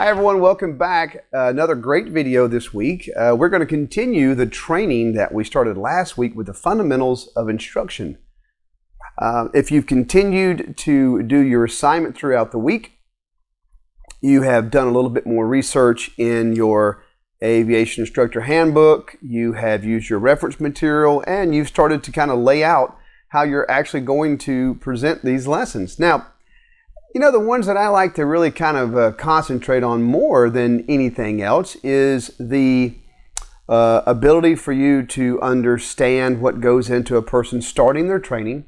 Hi everyone, welcome back. Another great video this week. We're going to continue the training that we started last week with the fundamentals of instruction. If you've continued to do your assignment throughout the week, you have done a little bit more research in your aviation instructor handbook, you have used your reference material, and you've started to kind of lay out how you're actually going to present these lessons. Now, you know, the ones that I like to really kind of concentrate on more than anything else is the ability for you to understand what goes into a person starting their training,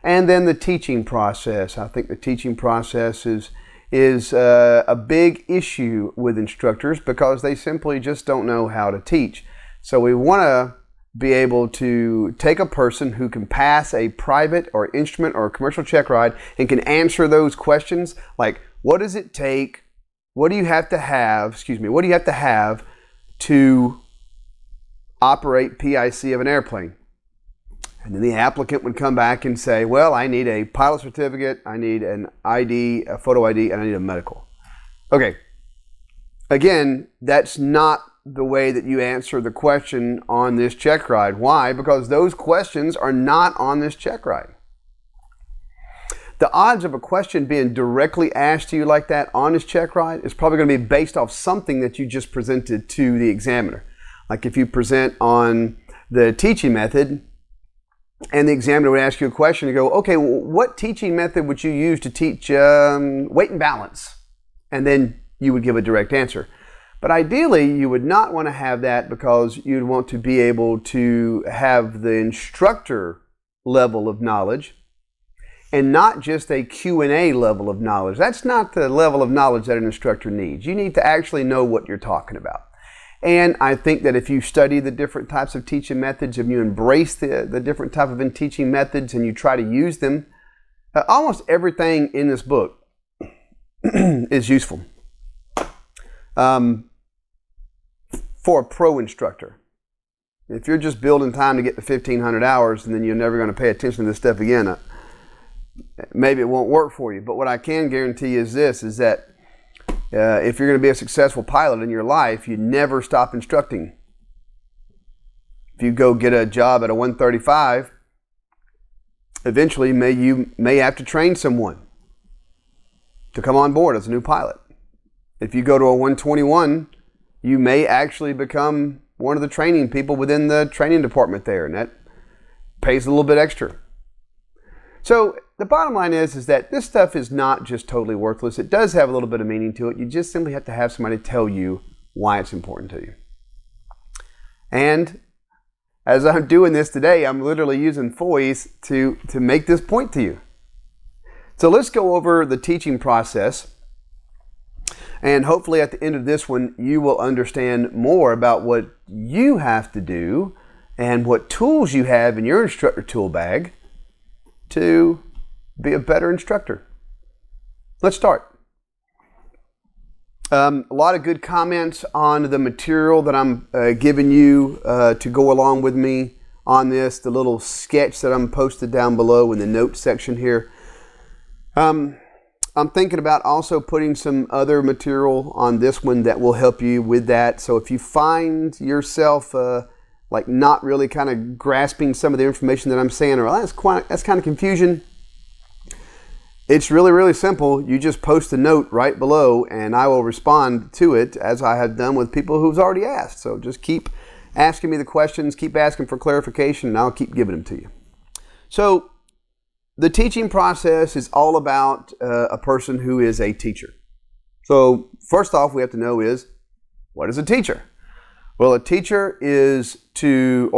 and then the teaching process. I think the teaching process is a big issue with instructors because they simply just don't know how to teach. So we want to be able to take a person who can pass a private or instrument or commercial check ride and can answer those questions like, what does it take? What do you have to have? What do you have to have to operate PIC of an airplane? And then the applicant would come back and say, well, I need a pilot certificate, I need an ID, a photo ID, and I need a medical. Okay. Again, that's not the way that you answer the question on this check ride. Why? Because those questions are not on this check ride. The odds of a question being directly asked to you like that on this check ride is probably going to be based off something that you just presented to the examiner. Like if you present on the teaching method and the examiner would ask you a question and go, okay, well, what teaching method would you use to teach weight and balance? And then you would give a direct answer. But ideally, you would not want to have that because you'd want to be able to have the instructor level of knowledge and not just a Q&A level of knowledge. That's not the level of knowledge that an instructor needs. You need to actually know what you're talking about. And I think that if you study the different types of teaching methods, if you embrace the different type of teaching methods and you try to use them, almost everything in this book is useful. For a pro instructor. If you're just building time to get to 1,500 hours and then you're never going to pay attention to this stuff again, maybe it won't work for you. But what I can guarantee is this, is that if you're going to be a successful pilot in your life, you never stop instructing. If you go get a job at a 135, eventually you may have to train someone to come on board as a new pilot. If you go to a 121, you may actually become one of the training people within the training department there, and that pays a little bit extra. So the bottom line is that this stuff is not just totally worthless. It does have a little bit of meaning to it. You just simply have to have somebody tell you why it's important to you. And as I'm doing this today, I'm literally using FOIs to make this point to you. So let's go over the teaching process. And hopefully at the end of this one, you will understand more about what you have to do and what tools you have in your instructor tool bag to be a better instructor. Let's start. A lot of good comments on the material that I'm giving you to go along with me on this, the little sketch that I'm posted down below in the notes section here. I'm thinking about also putting some other material on this one that will help you with that. So if you find yourself like not really kind of grasping some of the information that I'm saying, or that's kind of confusion, it's really, really simple. You just post a note right below and I will respond to it as I have done with people who've already asked. So just keep asking me the questions, keep asking for clarification, and I'll keep giving them to you. So the teaching process is all about a person who is a teacher. So first off, we have to know is, what is a teacher? Well, a teacher is teacher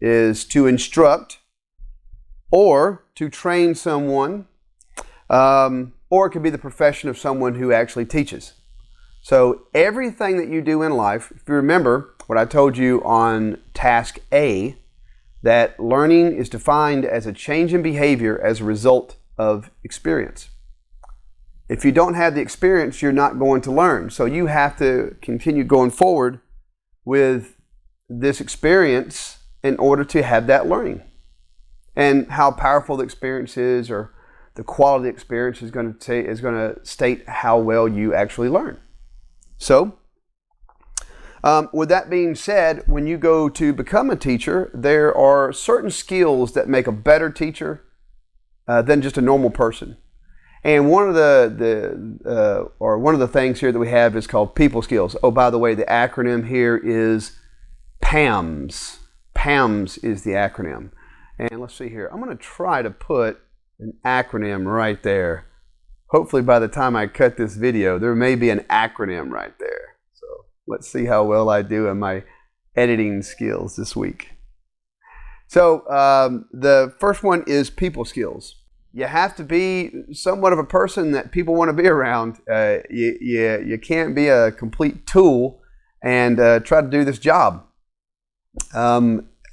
is to instruct or to train someone, or it could be the profession of someone who actually teaches. So everything that you do in life, if you remember what I told you on task A, that learning is defined as a change in behavior as a result of experience. If you don't have the experience, you're not going to learn. So you have to continue going forward with this experience in order to have that learning. And how powerful the experience is, or the quality experience is going to state how well you actually learn. So, with that being said, when you go to become a teacher, there are certain skills that make a better teacher than just a normal person. And one of the things here that we have is called people skills. Oh, by the way, the acronym here is PAMS. PAMS is the acronym. And let's see here. I'm going to try to put an acronym right there. Hopefully by the time I cut this video, there may be an acronym right there. So let's see how well I do in my editing skills this week. So the first one is people skills. You have to be somewhat of a person that people want to be around. You can't be a complete tool and try to do this job.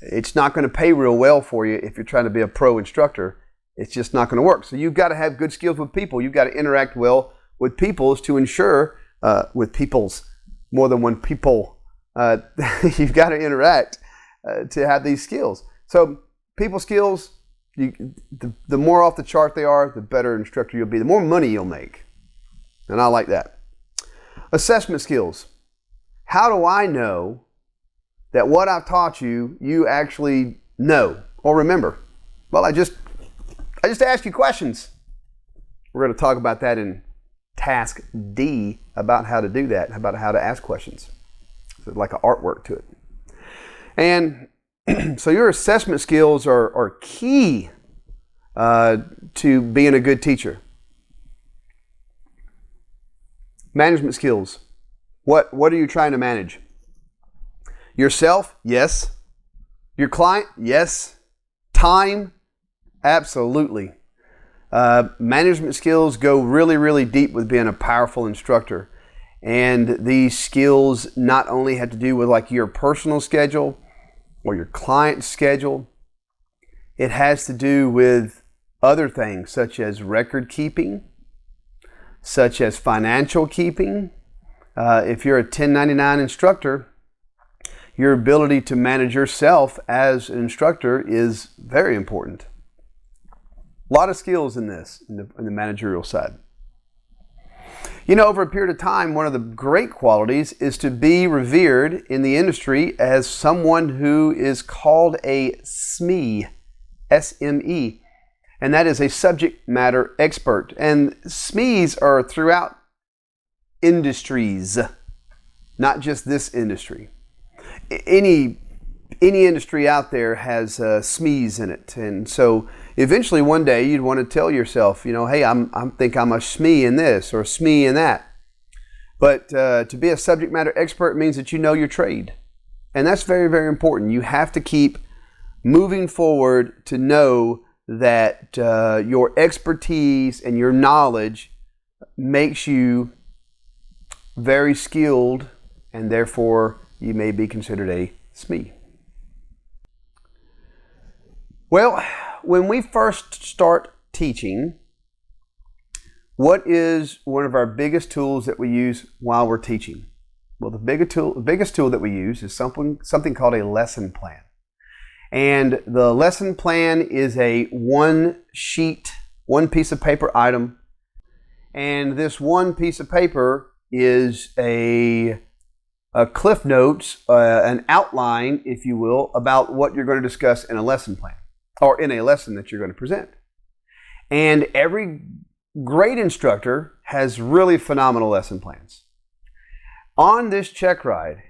It's not going to pay real well for you if you're trying to be a pro instructor. It's just not going to work. So you've got to have good skills with people. You've got to interact well with peoples to ensure, with peoples, more than one people, you've got to interact to have these skills. So people skills, the more off the chart they are, the better instructor you'll be, the more money you'll make. And I like that. Assessment skills. How do I know that what I've taught you, you actually know or remember? Well, I just ask you questions. We're going to talk about that in task D, about how to do that, about how to ask questions. So like an artwork to it. And so your assessment skills are key to being a good teacher. Management skills. What are you trying to manage? Yourself? Yes. Your client? Yes. Time? Absolutely. Management skills go really, really deep with being a powerful instructor. And these skills not only have to do with like your personal schedule or your client's schedule, it has to do with other things such as record keeping, such as financial keeping. If you're a 1099 instructor, your ability to manage yourself as an instructor is very important. A lot of skills in this, in the managerial side. You know, over a period of time, one of the great qualities is to be revered in the industry as someone who is called a SME, S-M-E, and that is a subject matter expert. And SMEs are throughout industries, not just this industry. Any industry out there has SMEs in it, and so eventually one day you'd want to tell yourself, you know, hey, I think I'm a SME in this or a SME in that. But to be a subject matter expert means that you know your trade, and that's very, very important. You have to keep moving forward to know that your expertise and your knowledge makes you very skilled, and therefore you may be considered a SME. Well, when we first start teaching, what is one of our biggest tools that we use while we're teaching? Well, the biggest tool that we use is something called a lesson plan. And the lesson plan is a one piece of paper item. And this one piece of paper is a cliff notes, an outline, if you will, about what you're going to discuss in a lesson plan or in a lesson that you're going to present. And every great instructor has really phenomenal lesson plans. On this check ride,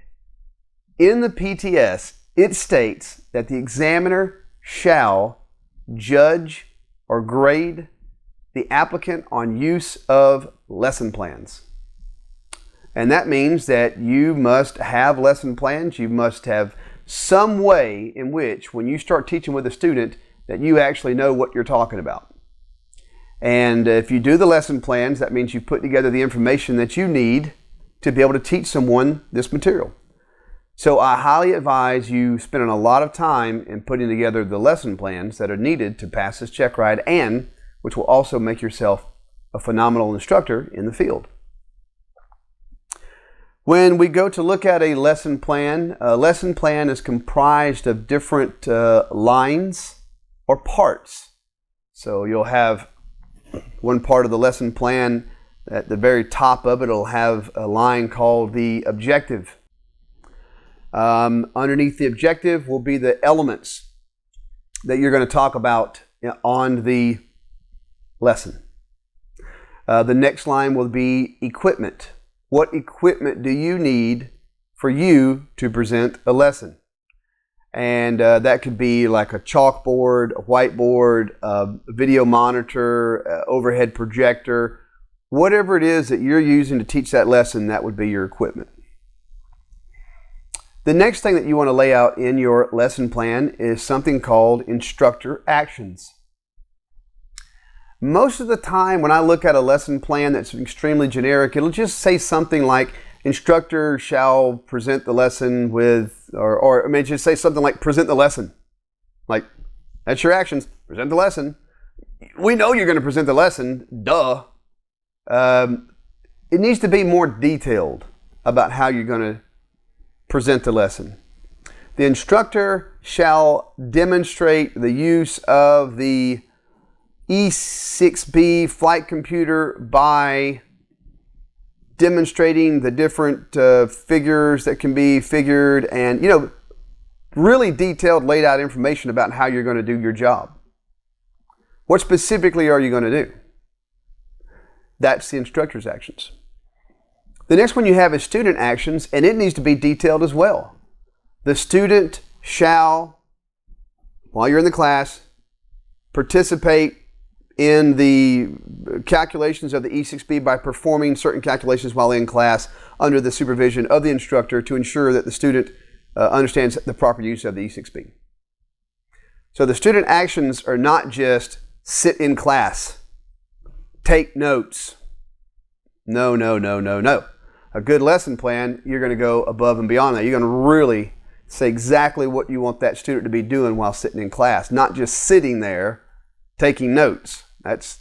in the PTS, it states that the examiner shall judge or grade the applicant on use of lesson plans. And that means that you must have lesson plans. You must have some way in which, when you start teaching with a student, that you actually know what you're talking about. And if you do the lesson plans, that means you've put together the information that you need to be able to teach someone this material. So I highly advise you spending a lot of time in putting together the lesson plans that are needed to pass this check ride, and which will also make yourself a phenomenal instructor in the field. When we go to look at a lesson plan is comprised of different lines or parts. So you'll have one part of the lesson plan, at the very top of it, it'll have a line called the objective. Underneath the objective will be the elements that you're going to talk about on the lesson. The next line will be equipment. What equipment do you need for you to present a lesson? And that could be like a chalkboard, a whiteboard, a video monitor, overhead projector, whatever it is that you're using to teach that lesson, that would be your equipment. The next thing that you want to lay out in your lesson plan is something called instructor actions. Most of the time when I look at a lesson plan that's extremely generic, it'll just say something like, instructor shall present the lesson with, or just say something like, present the lesson. Like, that's your actions, present the lesson. We know you're going to present the lesson, duh. It needs to be more detailed about how you're going to present the lesson. The instructor shall demonstrate the use of the E6B flight computer by demonstrating the different figures that can be figured, and really detailed, laid out information about how you're going to do your job. What specifically are you going to do? That's the instructor's actions. The next one you have is student actions, and it needs to be detailed as well. The student shall, while you're in the class, participate in the calculations of the E6B by performing certain calculations while in class under the supervision of the instructor to ensure that the student understands the proper use of the E6B. So the student actions are not just sit in class, take notes. No. A good lesson plan, you're going to go above and beyond that. You're going to really say exactly what you want that student to be doing while sitting in class, not just sitting there taking notes. That's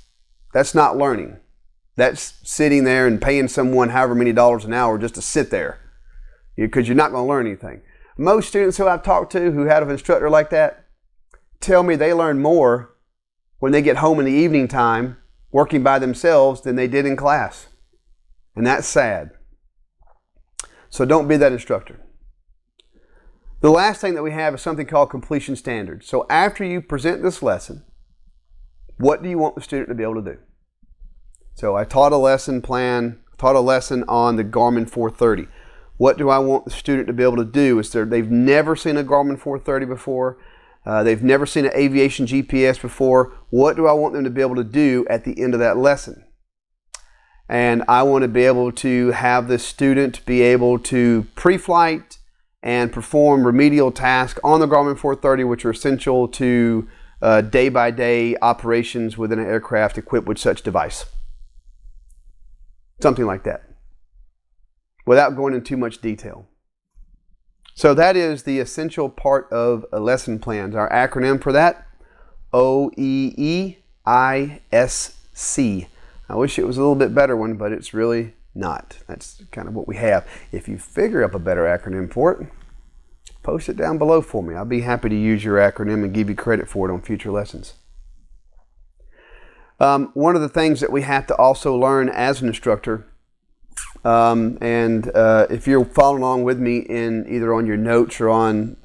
not learning. That's sitting there and paying someone however many dollars an hour just to sit there, because you're not going to learn anything. Most students who I've talked to who had an instructor like that tell me they learn more when they get home in the evening time working by themselves than they did in class. And that's sad. So don't be that instructor. The last thing that we have is something called completion standards. So after you present this lesson, what do you want the student to be able to do? So I taught a lesson plan, taught a lesson on the Garmin 430. What do I want the student to be able to do? Is they've never seen a Garmin 430 before. They've never seen an aviation GPS before. What do I want them to be able to do at the end of that lesson? And I want to be able to have the student be able to pre-flight and perform remedial tasks on the Garmin 430, which are essential to day-by-day operations within an aircraft equipped with such device. Something like that, without going into too much detail. So that is the essential part of a lesson plan. Our acronym for that, OEEISC. I wish it was a little bit better one, but it's really not. That's kind of what we have. If you figure up a better acronym for it, post it down below for me. I'll be happy to use your acronym and give you credit for it on future lessons. One of the things that we have to also learn as an instructor, if you're following along with me in either on your notes or on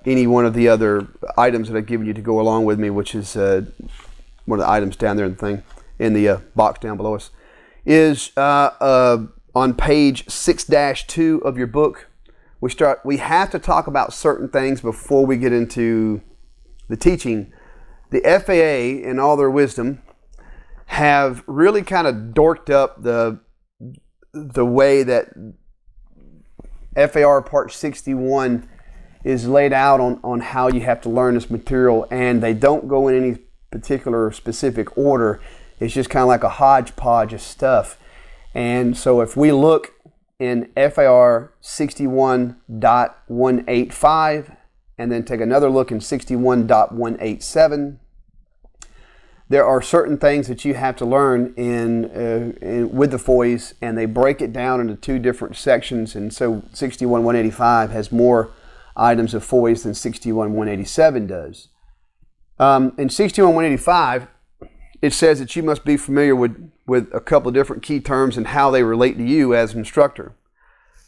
any one of the other items that I've given you to go along with me, which is one of the items down there in the box down below us, is on page 6-2 of your book. We have to talk about certain things before we get into the teaching. The FAA, in all their wisdom, have really kind of dorked up the way that FAR Part 61 is laid out on how you have to learn this material, and they don't go in any particular specific order. It's just kind of like a hodgepodge of stuff. And so if we look in FAR 61.185 and then take another look in 61.187, there are certain things that you have to learn with the FOIs, and they break it down into two different sections. And so 61.185 has more items of FOIs than 61.187 does. In 61.185, it says that you must be familiar with a couple of different key terms and how they relate to you as an instructor.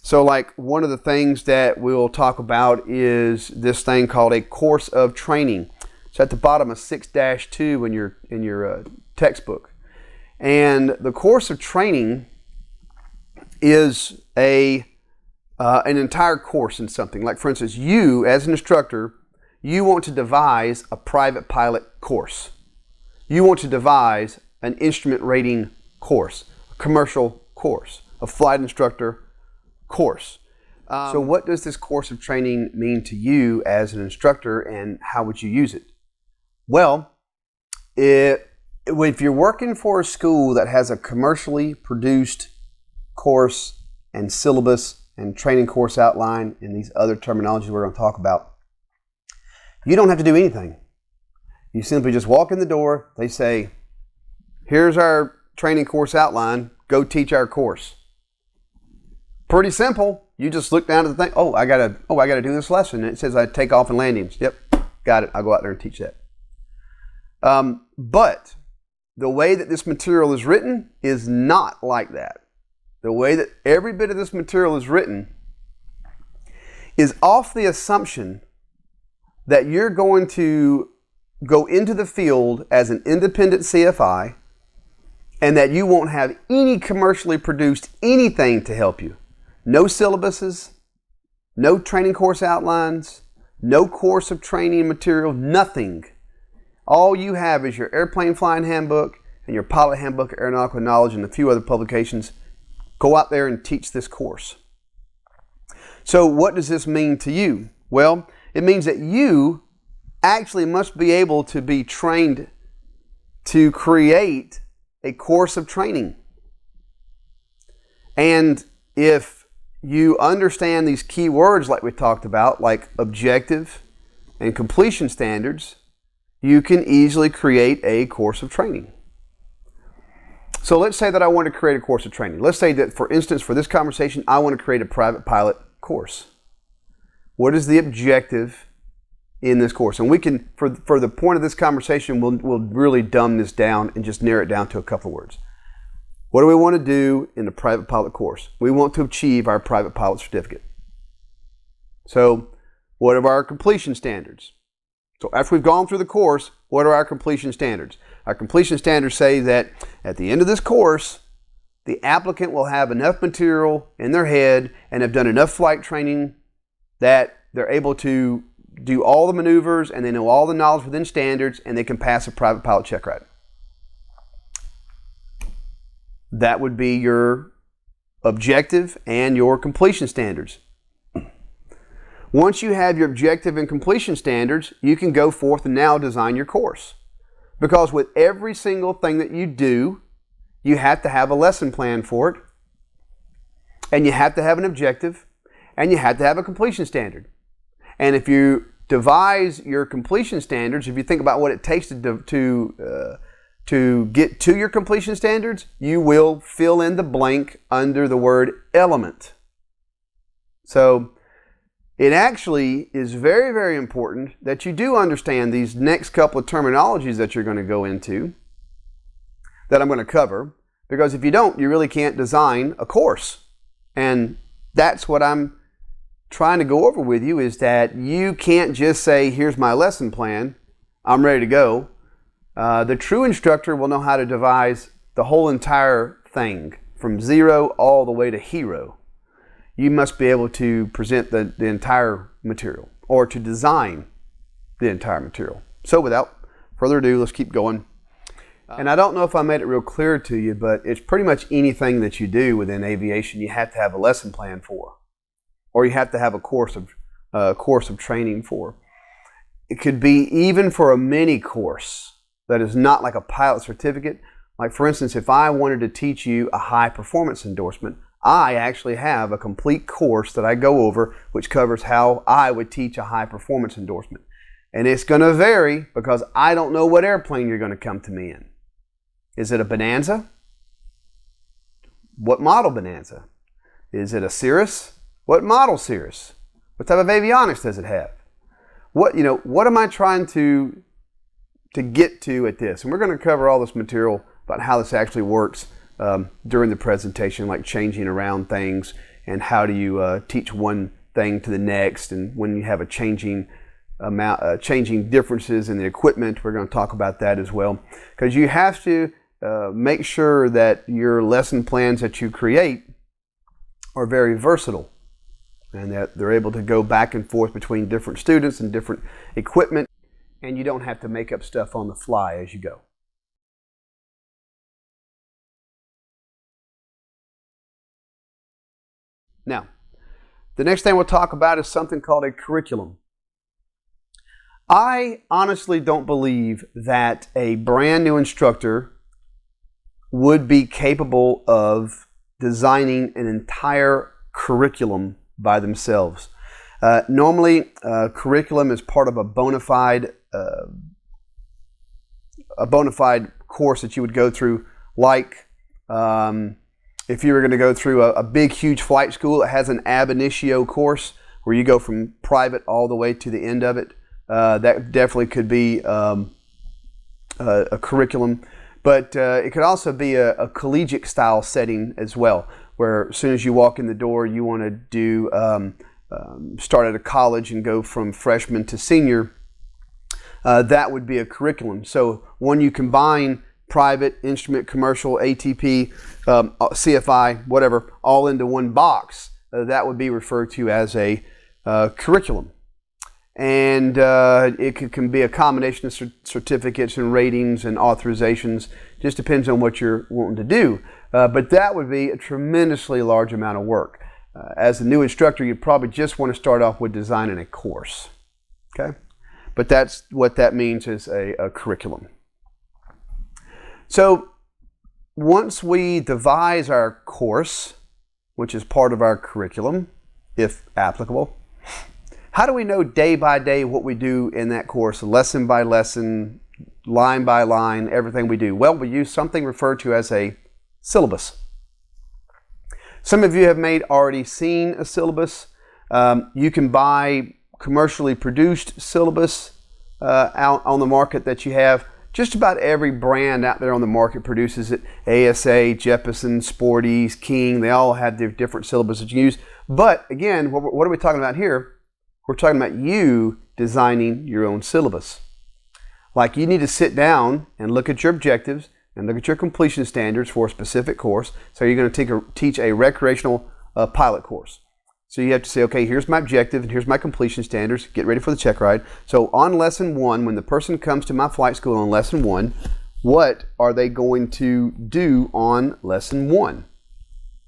So like one of the things that we'll talk about is this thing called a course of training. It's at the bottom of 6-2 in your textbook. And the course of training is an entire course in something. Like for instance, you as an instructor, you want to devise a private pilot course. You want to devise an instrument rating course, a commercial course, a flight instructor course. So what does this course of training mean to you as an instructor, and how would you use it? Well, if you're working for a school that has a commercially produced course and syllabus and training course outline and these other terminologies we're going to talk about, you don't have to do anything. You simply just walk in the door. They say, here's our training course outline. Go teach our course. Pretty simple. You just look down at the thing. Oh, I gotta do this lesson. And it says I take off and landings. Yep, got it. I'll go out there and teach that. But the way that this material is written is not like that. The way that every bit of this material is written is off the assumption that you're going to go into the field as an independent CFI and that you won't have any commercially produced anything to help you. No syllabuses, no training course outlines, no course of training material, nothing. All you have is your airplane flying handbook and your pilot handbook of aeronautical knowledge and a few other publications. Go out there and teach this course. So what does this mean to you? Well, it means that you actually must be able to be trained to create a course of training. And if you understand these key words like we talked about, like objective and completion standards, you can easily create a course of training. So let's say that I want to create a course of training. Let's say that, for instance, for this conversation, I want to create a private pilot course. What is the objective in this course? And we can, for the point of this conversation, we'll really dumb this down and just narrow it down to a couple of words. What do we want to do in the private pilot course? We want to achieve our private pilot certificate. So what are our completion standards? So after we've gone through the course, what are our completion standards? Our completion standards say that at the end of this course, the applicant will have enough material in their head and have done enough flight training that they're able to do all the maneuvers and they know all the knowledge within standards and they can pass a private pilot check ride. That would be your objective and your completion standards. Once you have your objective and completion standards, you can go forth and now design your course. Because with every single thing that you do, you have to have a lesson plan for it, and you have to have an objective, and you have to have a completion standard. And if you devise your completion standards, if you think about what it takes to get to your completion standards, you will fill in the blank under the word element. So it actually is very, very important that you do understand these next couple of terminologies that you're going to go into, that I'm going to cover, because if you don't, you really can't design a course. And that's what I'm trying to go over with you, is that you can't just say, here's my lesson plan, I'm ready to go. The true instructor will know how to devise the whole entire thing from zero all the way to hero. You must be able to present the entire material, or to design the entire material. So without further ado, let's keep going. And I don't know if I made it real clear to you, but it's pretty much anything that you do within aviation you have to have a lesson plan for, or you have to have a course of training for. It could be even for a mini course that is not like a pilot certificate. Like for instance, if I wanted to teach you a high performance endorsement, I actually have a complete course that I go over which covers how I would teach a high performance endorsement. And it's going to vary because I don't know what airplane you're going to come to me in. Is it a Bonanza? What model Bonanza? Is it a Cirrus? What model Cirrus? What type of avionics does it have? What am I trying to get to at this. And we're going to cover all this material about how this actually works during the presentation, like changing around things and how do you teach one thing to the next, and when you have a changing differences in the equipment, we're going to talk about that as well, because you have to make sure that your lesson plans that you create are very versatile and that they're able to go back and forth between different students and different equipment, and you don't have to make up stuff on the fly as you go. Now, the next thing we'll talk about is something called a curriculum. I honestly don't believe that a brand new instructor would be capable of designing an entire curriculum by themselves. Normally, curriculum is part of a bona fide course that you would go through, like if you were going to go through a big, huge flight school, it has an ab initio course where you go from private all the way to the end of it. That definitely could be a curriculum. But it could also be a collegiate style setting as well, where as soon as you walk in the door, you want to do start at a college and go from freshman to senior. That would be a curriculum. So when you combine private, instrument, commercial, ATP, CFI, whatever, all into one box, that would be referred to as a curriculum. And it can be a combination of certificates and ratings and authorizations. Just depends on what you're wanting to do. But that would be a tremendously large amount of work. As a new instructor, you'd probably just want to start off with designing a course. Okay? But that's what that means is a curriculum. So once we devise our course, which is part of our curriculum, if applicable, how do we know day by day what we do in that course, lesson by lesson, line by line, everything we do? Well, we use something referred to as a syllabus. Some of you have already seen a syllabus. You can buy commercially produced syllabus out on the market that you have. Just about every brand out there on the market produces it. ASA, Jeppesen, Sporties, King, they all have their different syllabus that you use. But again, what are we talking about here? We're talking about you designing your own syllabus. Like, you need to sit down and look at your objectives and look at your completion standards for a specific course. So you're going to teach a recreational pilot course. So you have to say, okay, here's my objective and here's my completion standards. Get ready for the check ride. So on lesson 1, when the person comes to my flight school on lesson 1, what are they going to do on lesson 1?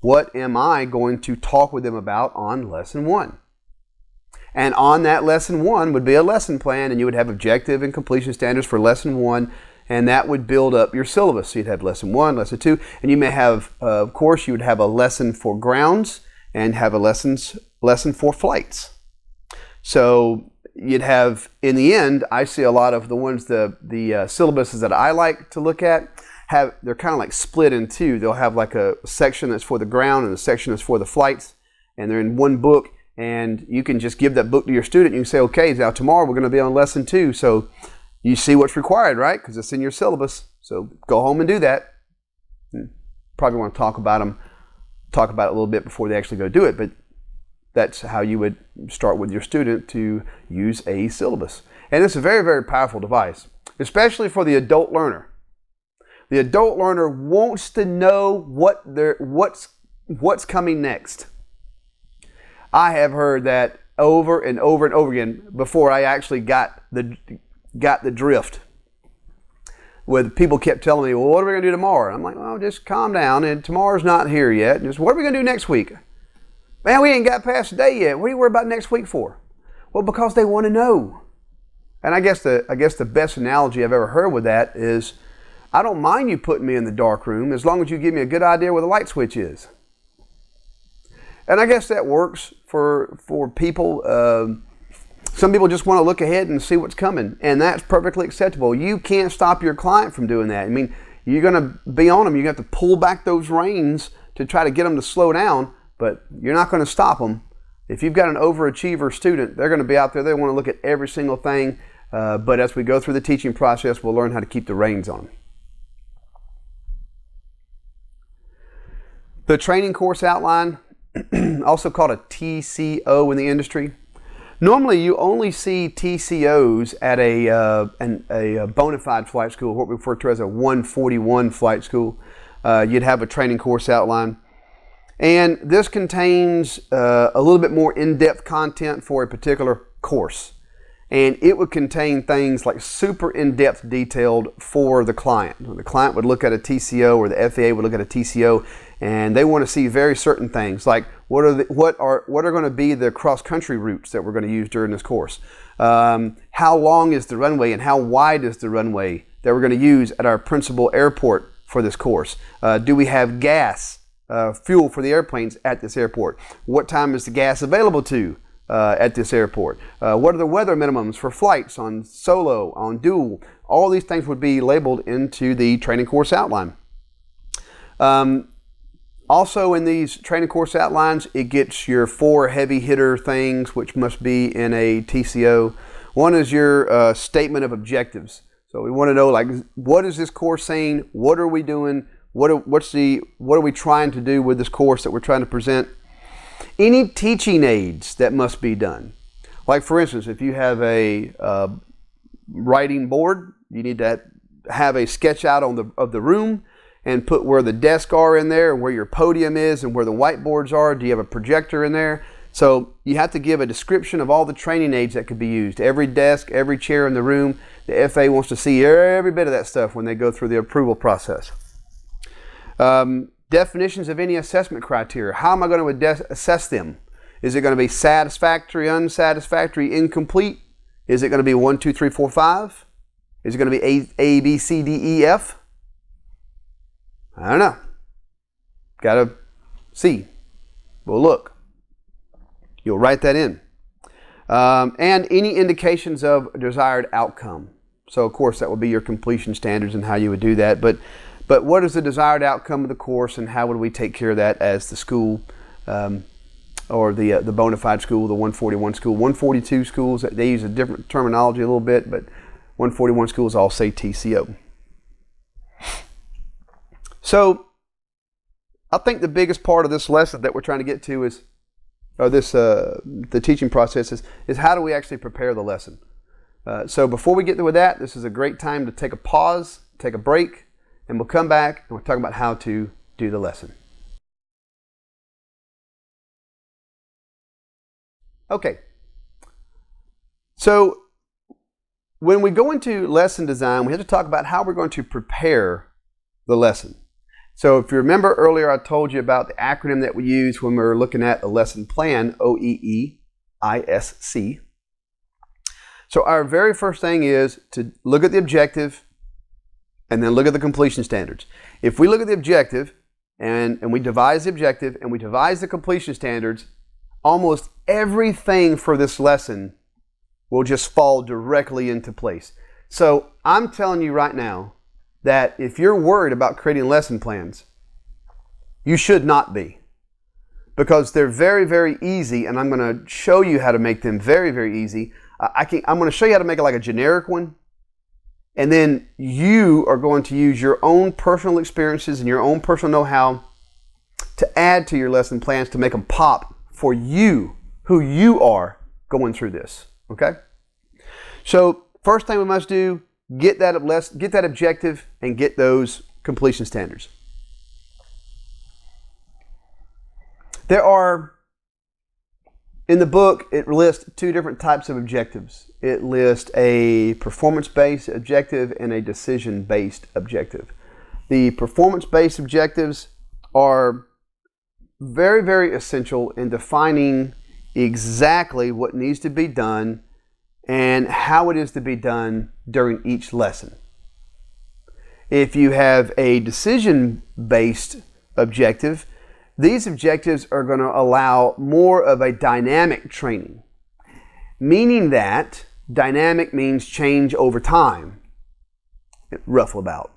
What am I going to talk with them about on lesson 1? And on that lesson 1 would be a lesson plan, and you would have objective and completion standards for lesson 1, and that would build up your syllabus. So you'd have lesson 1, lesson 2, and you may have, of course, you would have a lesson for grounds and have a lesson for flights. So you'd have, in the end, I see a lot of the ones, the syllabuses that I like to look at, they're kind of like split in two. They'll have like a section that's for the ground and a section that's for the flights, and they're in one book. And you can just give that book to your student. You can say, okay, now tomorrow we're going to be on lesson 2. So you see what's required, right? Because it's in your syllabus. So go home and do that. Probably want to talk about it a little bit before they actually go do it. But that's how you would start with your student to use a syllabus. And it's a very, very powerful device, especially for the adult learner. The adult learner wants to know what's coming next. I have heard that over and over and over again before I actually got the drift. With people kept telling me, well, what are we going to do tomorrow? And I'm like, well, just calm down, and tomorrow's not here yet. Just, what are we going to do next week? Man, we ain't got past the day yet. What are you worried about next week for? Well, because they want to know. And I guess the best analogy I've ever heard with that is, I don't mind you putting me in the dark room as long as you give me a good idea where the light switch is. And I guess that works for people. Some people just want to look ahead and see what's coming, and that's perfectly acceptable. You can't stop your client from doing that. I mean, you're going to be on them. You have to pull back those reins to try to get them to slow down, but you're not going to stop them. If you've got an overachiever student, they're going to be out there. They want to look at every single thing But as we go through the teaching process, we'll learn how to keep the reins on them. The training course outline, also called a TCO in the industry. Normally, you only see TCOs at a bona fide flight school, what we refer to as a 141 flight school. You'd have a training course outline. And this contains a little bit more in-depth content for a particular course. And it would contain things like super in-depth detailed for the client. The client would look at a TCO, or the FAA would look at a TCO, and they want to see very certain things, like what are going to be the cross-country routes that we're going to use during this course. How long is the runway and how wide is the runway that we're going to use at our principal airport for this course? Do we have gas, fuel for the airplanes at this airport? What time is the gas available to at this airport? What are the weather minimums for flights on solo, on dual? All these things would be labeled into the training course outline. Also in these training course outlines, it gets your 4 heavy hitter things which must be in a TCO. One is your statement of objectives. So we want to know, like, what is this course saying? What are we doing? What are we trying to do with this course that we're trying to present? Any teaching aids that must be done. Like, for instance, if you have a writing board, you need to have a sketch out of the room and put where the desks are in there, and where your podium is, and where the whiteboards are. Do you have a projector in there? So you have to give a description of all the training aids that could be used. Every desk, every chair in the room. The FAA wants to see every bit of that stuff when they go through the approval process. Definitions of any assessment criteria. How am I going to assess them? Is it going to be satisfactory, unsatisfactory, incomplete? Is it going to be 1, 2, 3, 4, 5? Is it going to be A, B, C, D, E, F? I don't know. Got to see. We'll look. You'll write that in. And any indications of desired outcome. So, of course, that would be your completion standards and how you would do that. But what is the desired outcome of the course, and how would we take care of that as the school, or the bona fide school, the 141 school? 142 schools, they use a different terminology a little bit, but 141 schools all say TCO. So, I think the biggest part of this lesson that we're trying to get to is, or the teaching process is how do we actually prepare the lesson? So before we get to that, this is a great time to take a pause, take a break, and we'll come back and we'll talk about how to do the lesson. Okay. So when we go into lesson design, we have to talk about how we're going to prepare the lesson. So if you remember earlier, I told you about the acronym that we use when we were looking at a lesson plan, OEEISC. So our very first thing is to look at the objective and then look at the completion standards. If we look at the objective and we devise the objective and we devise the completion standards, almost everything for this lesson will just fall directly into place. So I'm telling you right now that if you're worried about creating lesson plans, you should not be. Because they're very, very easy, and I'm going to show you how to make them very, very easy. I'm going to show you how to make it like a generic one, and then you are going to use your own personal experiences and your own personal know-how to add to your lesson plans to make them pop for you, who you are going through this. Okay? So first thing we must do, get that objective and get those completion standards. There are, in the book, it lists 2 different types of objectives. It lists a performance-based objective and a decision-based objective. The performance-based objectives are very, very essential in defining exactly what needs to be done and how it is to be done during each lesson. If you have a decision-based objective, these objectives are going to allow more of a dynamic training, meaning that dynamic means change over time, rough about.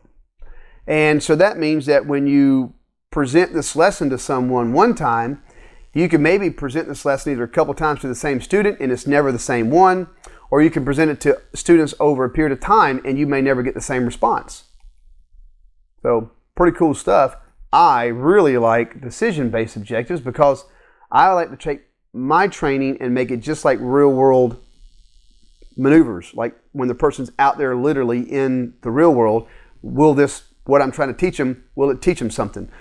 And so that means that when you present this lesson to someone one time, you can maybe present this lesson either a couple times to the same student and it's never the same one, or you can present it to students over a period of time and you may never get the same response. So pretty cool stuff. I really like decision-based objectives because I like to take my training and make it just like real-world maneuvers. Like when the person's out there literally in the real world, will this, what I'm trying to teach them, will it teach them something?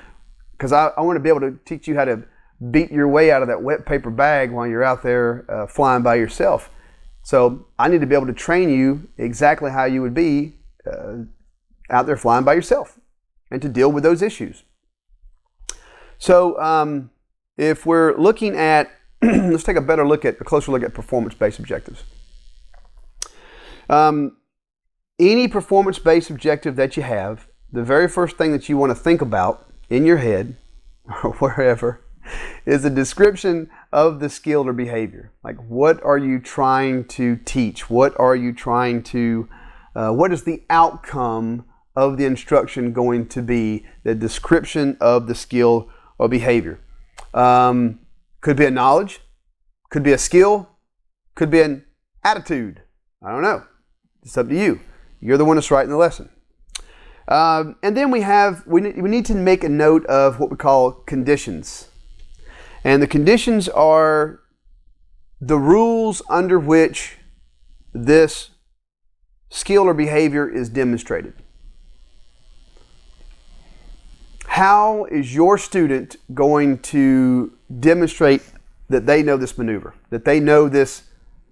Because I want to be able to teach you how to beat your way out of that wet paper bag while you're out there flying by yourself. So I need to be able to train you exactly how you would be out there flying by yourself and to deal with those issues. So if we're looking at, let's take a closer look at performance-based objectives. Any performance-based objective that you have, the very first thing that you want to think about in your head or wherever is a description of the skill or behavior. Like, what are you trying to teach? What are you trying to, what is the outcome of the instruction going to be? The description of the skill or behavior. Could be a knowledge, could be a skill, could be an attitude. I don't know. It's up to you. You're the one that's writing the lesson. And then we need to make a note of what we call conditions. And the conditions are the rules under which this skill or behavior is demonstrated. How is your student going to demonstrate that they know this maneuver, that they know this,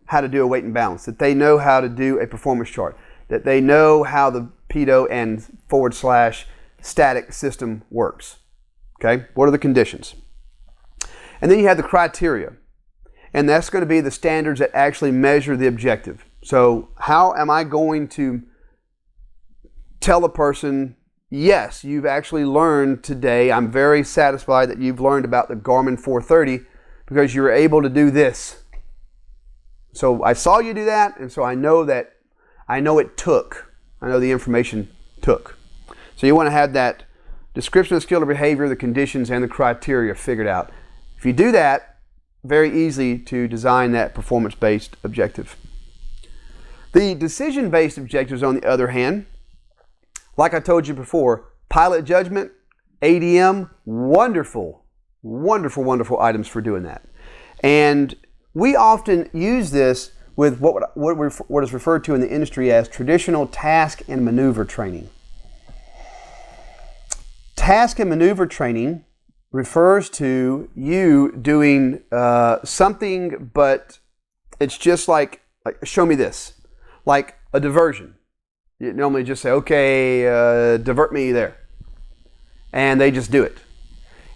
how to do a weight and balance, that they know how to do a performance chart, that they know how the pedo and / static system works? Okay, what are the conditions? And then you have the criteria, and that's going to be the standards that actually measure the objective. So how am I going to tell a person, yes, you've actually learned today, I'm very satisfied that you've learned about the Garmin 430 because you were able to do this. So I saw you do that, and so I know it took. I know the information took. So you want to have that description of skill or behavior, the conditions, and the criteria figured out. If you do that, very easy to design that performance-based objective. The decision-based objectives, on the other hand, like I told you before, pilot judgment, ADM, wonderful, wonderful, wonderful items for doing that. And we often use this with what is referred to in the industry as traditional task and maneuver training. Task and maneuver training refers to you doing something, but it's just like show me this, like a diversion. You normally just say, okay, divert me there. And they just do it.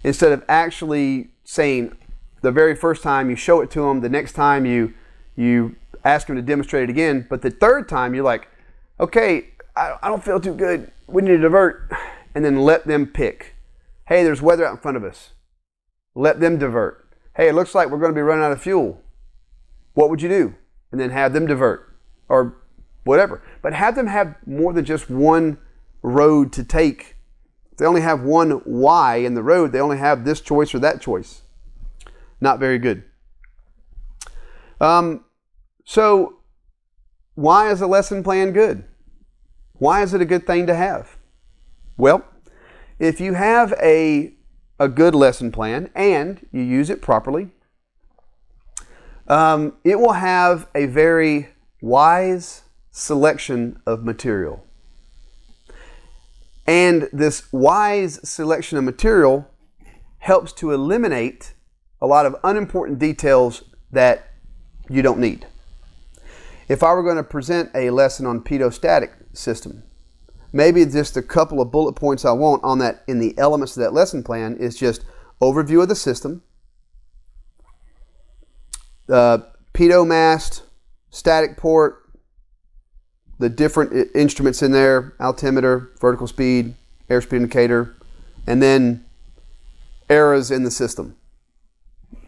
Instead of actually saying the very first time you show it to them, the next time you ask them to demonstrate it again, but the third time you're like, okay, I don't feel too good, we need to divert, and then let them pick. Hey, there's weather out in front of us. Let them divert. Hey, it looks like we're going to be running out of fuel. What would you do? And then have them divert, or whatever. But have them have more than just one road to take. If they only have one Y in the road, they only have this choice or that choice. Not very good. So why is a lesson plan good? Why is it a good thing to have? Well, if you have a good lesson plan and you use it properly, it will have a very wise selection of material. And this wise selection of material helps to eliminate a lot of unimportant details that you don't need. If I were going to present a lesson on pedostatic system, maybe just a couple of bullet points I want on that in the elements of that lesson plan is just overview of the system, pedo mast, static port, the different instruments in there, altimeter, vertical speed, airspeed indicator, and then errors in the system.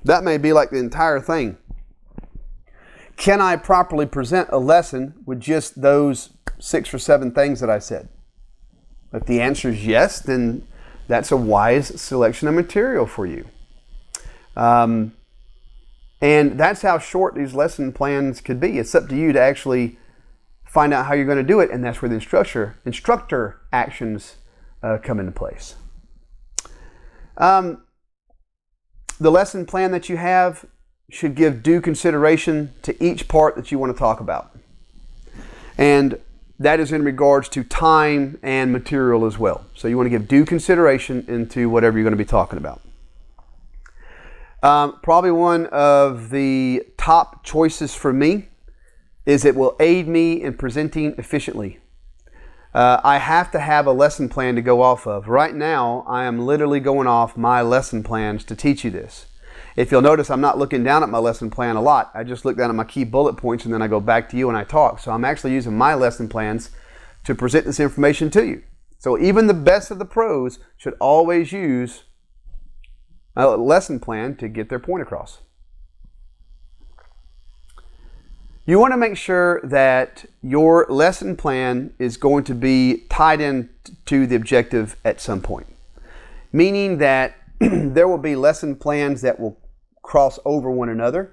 That may be like the entire thing. Can I properly present a lesson with just those 6 or 7 things that I said? If the answer is yes, then that's a wise selection of material for you. And that's how short these lesson plans could be. It's up to you to actually find out how you're going to do it, and that's where the instructor actions come into place. The lesson plan that you have should give due consideration to each part that you want to talk about. And that is in regards to time and material as well. So you want to give due consideration into whatever you're going to be talking about. Probably one of the top choices for me is it will aid me in presenting efficiently. I have to have a lesson plan to go off of. Right now, I am literally going off my lesson plans to teach you this. If you'll notice, I'm not looking down at my lesson plan a lot. I just look down at my key bullet points and then I go back to you and I talk. So I'm actually using my lesson plans to present this information to you. So even the best of the pros should always use a lesson plan to get their point across. You want to make sure that your lesson plan is going to be tied in to the objective at some point. Meaning that there will be lesson plans that will cross over one another,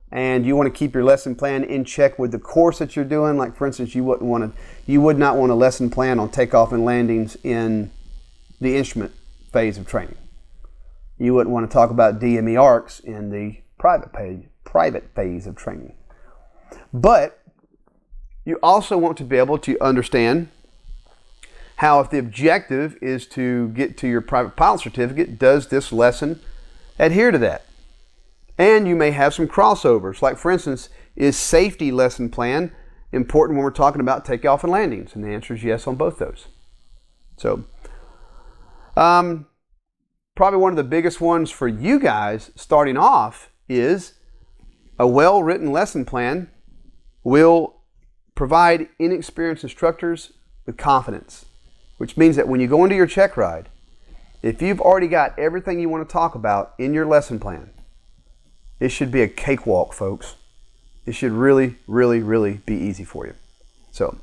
and you want to keep your lesson plan in check with the course that you're doing. Like for instance, you would not want a lesson plan on takeoff and landings in the instrument phase of training. You wouldn't want to talk about DME arcs in the private phase of training. But you also want to be able to understand how, if the objective is to get to your private pilot certificate, does this lesson adhere to that? And you may have some crossovers. Like for instance, is safety lesson plan important when we're talking about takeoff and landings? And the answer is yes on both those. So, probably one of the biggest ones for you guys starting off is a well-written lesson plan will provide inexperienced instructors with confidence, which means that when you go into your check ride, if you've already got everything you want to talk about in your lesson plan, it should be a cakewalk, folks. It should really, really, really be easy for you. So,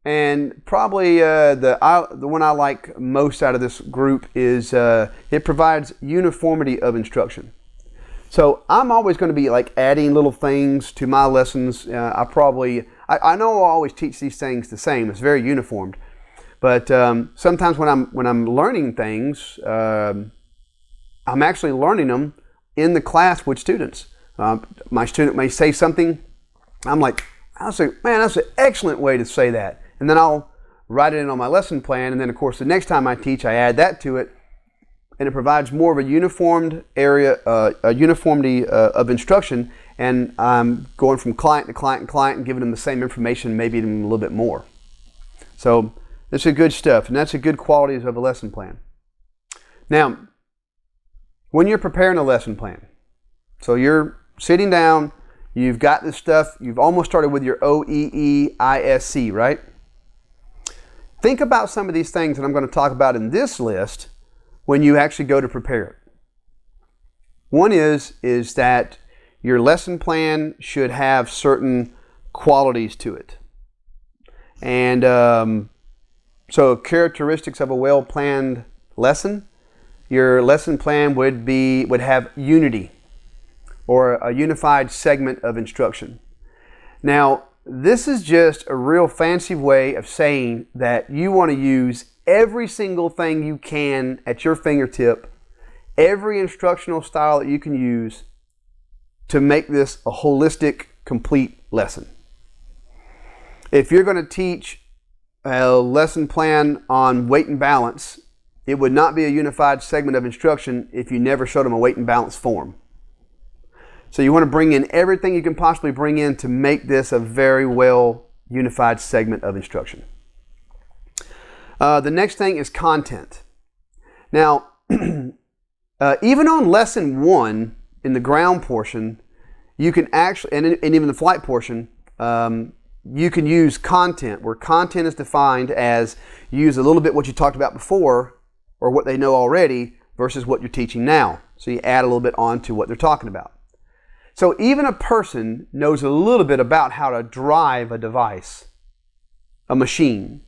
and probably the one I like most out of this group is it provides uniformity of instruction. So I'm always going to be like adding little things to my lessons. I know I always teach these things the same. It's very uniformed. But sometimes when I'm learning things, I'm actually learning them in the class with students. My student may say something. I'm like, I'll say, man, that's an excellent way to say that. And then I'll write it in on my lesson plan. And then, of course, the next time I teach, I add that to it. And it provides more of a uniformed area, a uniformity of instruction. And I'm going from client to client and client and giving them the same information, maybe even a little bit more. So this is good stuff. And that's the good qualities of a lesson plan. Now, when you're preparing a lesson plan, so you're sitting down, you've got this stuff, you've almost started with your OEEISC, right? Think about some of these things that I'm going to talk about in this list when you actually go to prepare it. One is that your lesson plan should have certain qualities to it. And so characteristics of a well-planned lesson, your lesson plan would have unity, or a unified segment of instruction. Now, this is just a real fancy way of saying that you want to use every single thing you can at your fingertip, every instructional style that you can use to make this a holistic, complete lesson. If you're going to teach a lesson plan on weight and balance, it would not be a unified segment of instruction if you never showed them a weight and balance form. So you want to bring in everything you can possibly bring in to make this a very well unified segment of instruction. The next thing is content. Now, even on lesson 1 in the ground portion, you can actually, and even the flight portion, you can use content, where content is defined as use a little bit what you talked about before or what they know already versus what you're teaching now. So you add a little bit on to what they're talking about. So even a person knows a little bit about how to drive a device, a machine.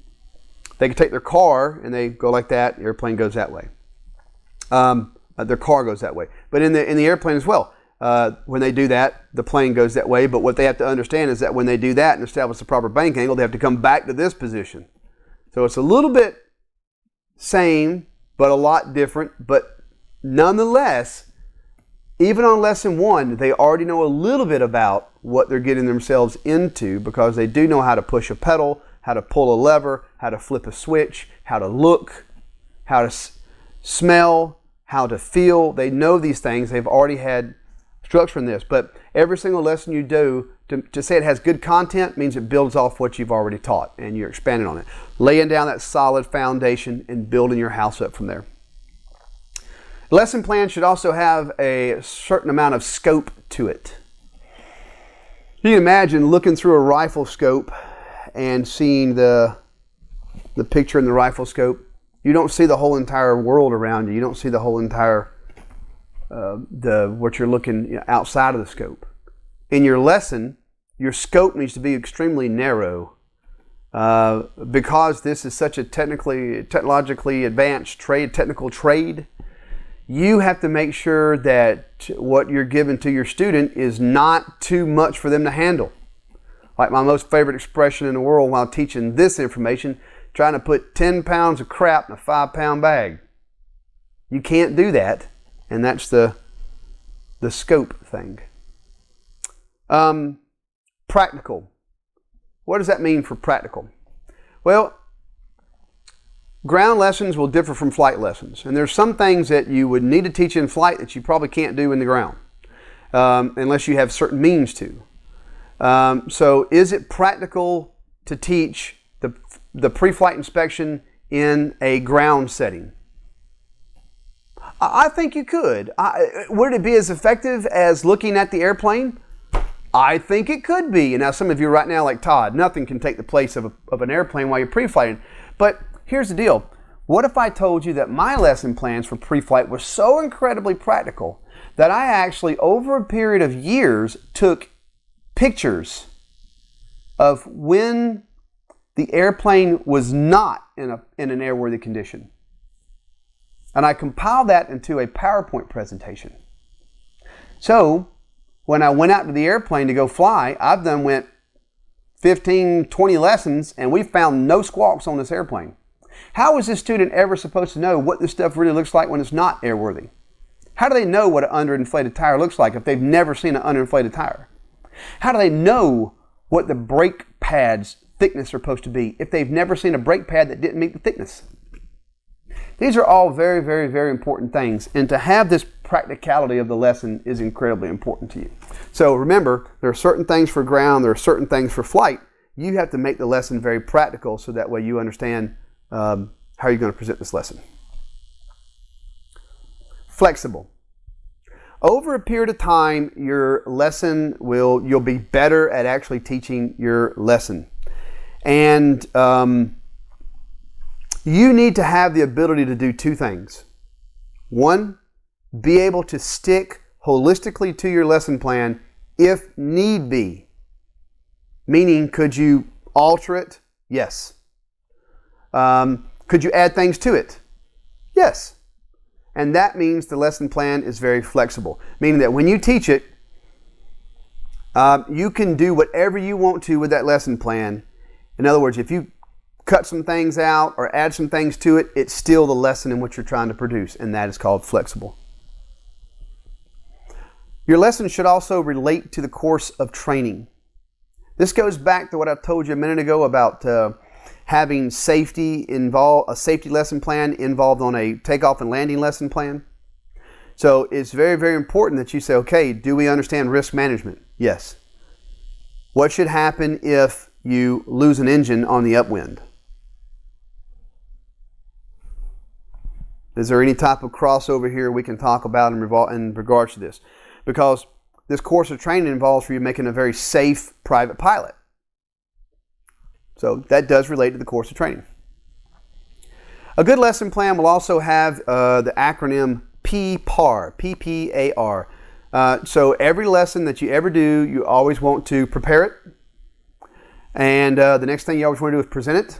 They can take their car and they go like that, the airplane goes that way. A Their car goes that way. But in the airplane as well, when they do that, the plane goes that way. But what they have to understand is that when they do that and establish the proper bank angle, they have to come back to this position. So it's a little bit same, but a lot different. But nonetheless, even on lesson 1, they already know a little bit about what they're getting themselves into, because they do know how to push a pedal, how to pull a lever, how to flip a switch, how to look, how to smell, how to feel. They know these things. They've already had structure in this. But every single lesson you do, to say it has good content means it builds off what you've already taught and you're expanding on it. Laying down that solid foundation and building your house up from there. Lesson plan should also have a certain amount of scope to it. You can imagine looking through a rifle scope and seeing the picture in the rifle scope. You don't see the whole entire world around you. You don't see the whole entire what you're looking outside of the scope. In your lesson, your scope needs to be extremely narrow, because this is such a technologically advanced technical trade. You have to make sure that what you're giving to your student is not too much for them to handle. Like my most favorite expression in the world while teaching this information, trying to put 10 pounds of crap in a 5-pound bag. You can't do that, and that's the scope thing. Practical. What does that mean for practical? Well, ground lessons will differ from flight lessons, and there's some things that you would need to teach in flight that you probably can't do in the ground, unless you have certain means to. So is it practical to teach the pre-flight inspection in a ground setting? I think you could. Would it be as effective as looking at the airplane? I think it could be. And now some of you right now like, Todd, nothing can take the place of an airplane while you're pre-flighting. But here's the deal. What if I told you that my lesson plans for pre-flight were so incredibly practical that I actually, over a period of years, took pictures of when the airplane was not in an airworthy condition. And I compiled that into a PowerPoint presentation. So when I went out to the airplane to go fly, went 15, 20 lessons, and we found no squawks on this airplane. How is this student ever supposed to know what this stuff really looks like when it's not airworthy? How do they know what an underinflated tire looks like if they've never seen an underinflated tire? How do they know what the brake pad's thickness are supposed to be if they've never seen a brake pad that didn't meet the thickness? These are all very, very, very important things, and to have this practicality of the lesson is incredibly important to you. So remember, there are certain things for ground, there are certain things for flight. You have to make the lesson very practical so that way you understand how you're going to present this lesson. Flexible. Over a period of time, your lesson you'll be better at actually teaching your lesson. And you need to have the ability to do two things. One, be able to stick holistically to your lesson plan if need be. Meaning, could you alter it? Yes. Could you add things to it? Yes. And that means the lesson plan is very flexible. Meaning that when you teach it, you can do whatever you want to with that lesson plan. In other words, if you cut some things out or add some things to it, it's still the lesson in which you're trying to produce, and that is called flexible. Your lesson should also relate to the course of training. This goes back to what I told you a minute ago about having a safety lesson plan involved on a takeoff and landing lesson plan. So it's very, very important that you say, okay, do we understand risk management? Yes. What should happen if you lose an engine on the upwind? Is there any type of crossover here we can talk about in regards to this? Because this course of training involves for you making a very safe private pilot. So that does relate to the course of training. A good lesson plan will also have the acronym PPAR, P-P-A-R. So every lesson that you ever do, you always want to prepare it. And the next thing you always want to do is present it.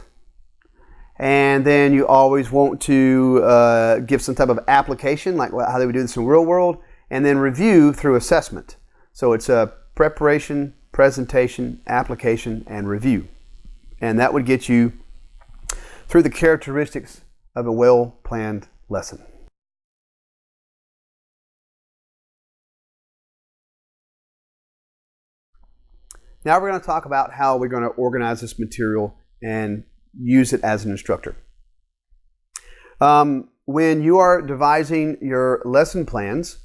And then you always want to give some type of application, like how they would do this in the real world, and then review through assessment. So it's a preparation, presentation, application, and review. And that would get you through the characteristics of a well-planned lesson. Now we're going to talk about how we're going to organize this material and use it as an instructor. When you are devising your lesson plans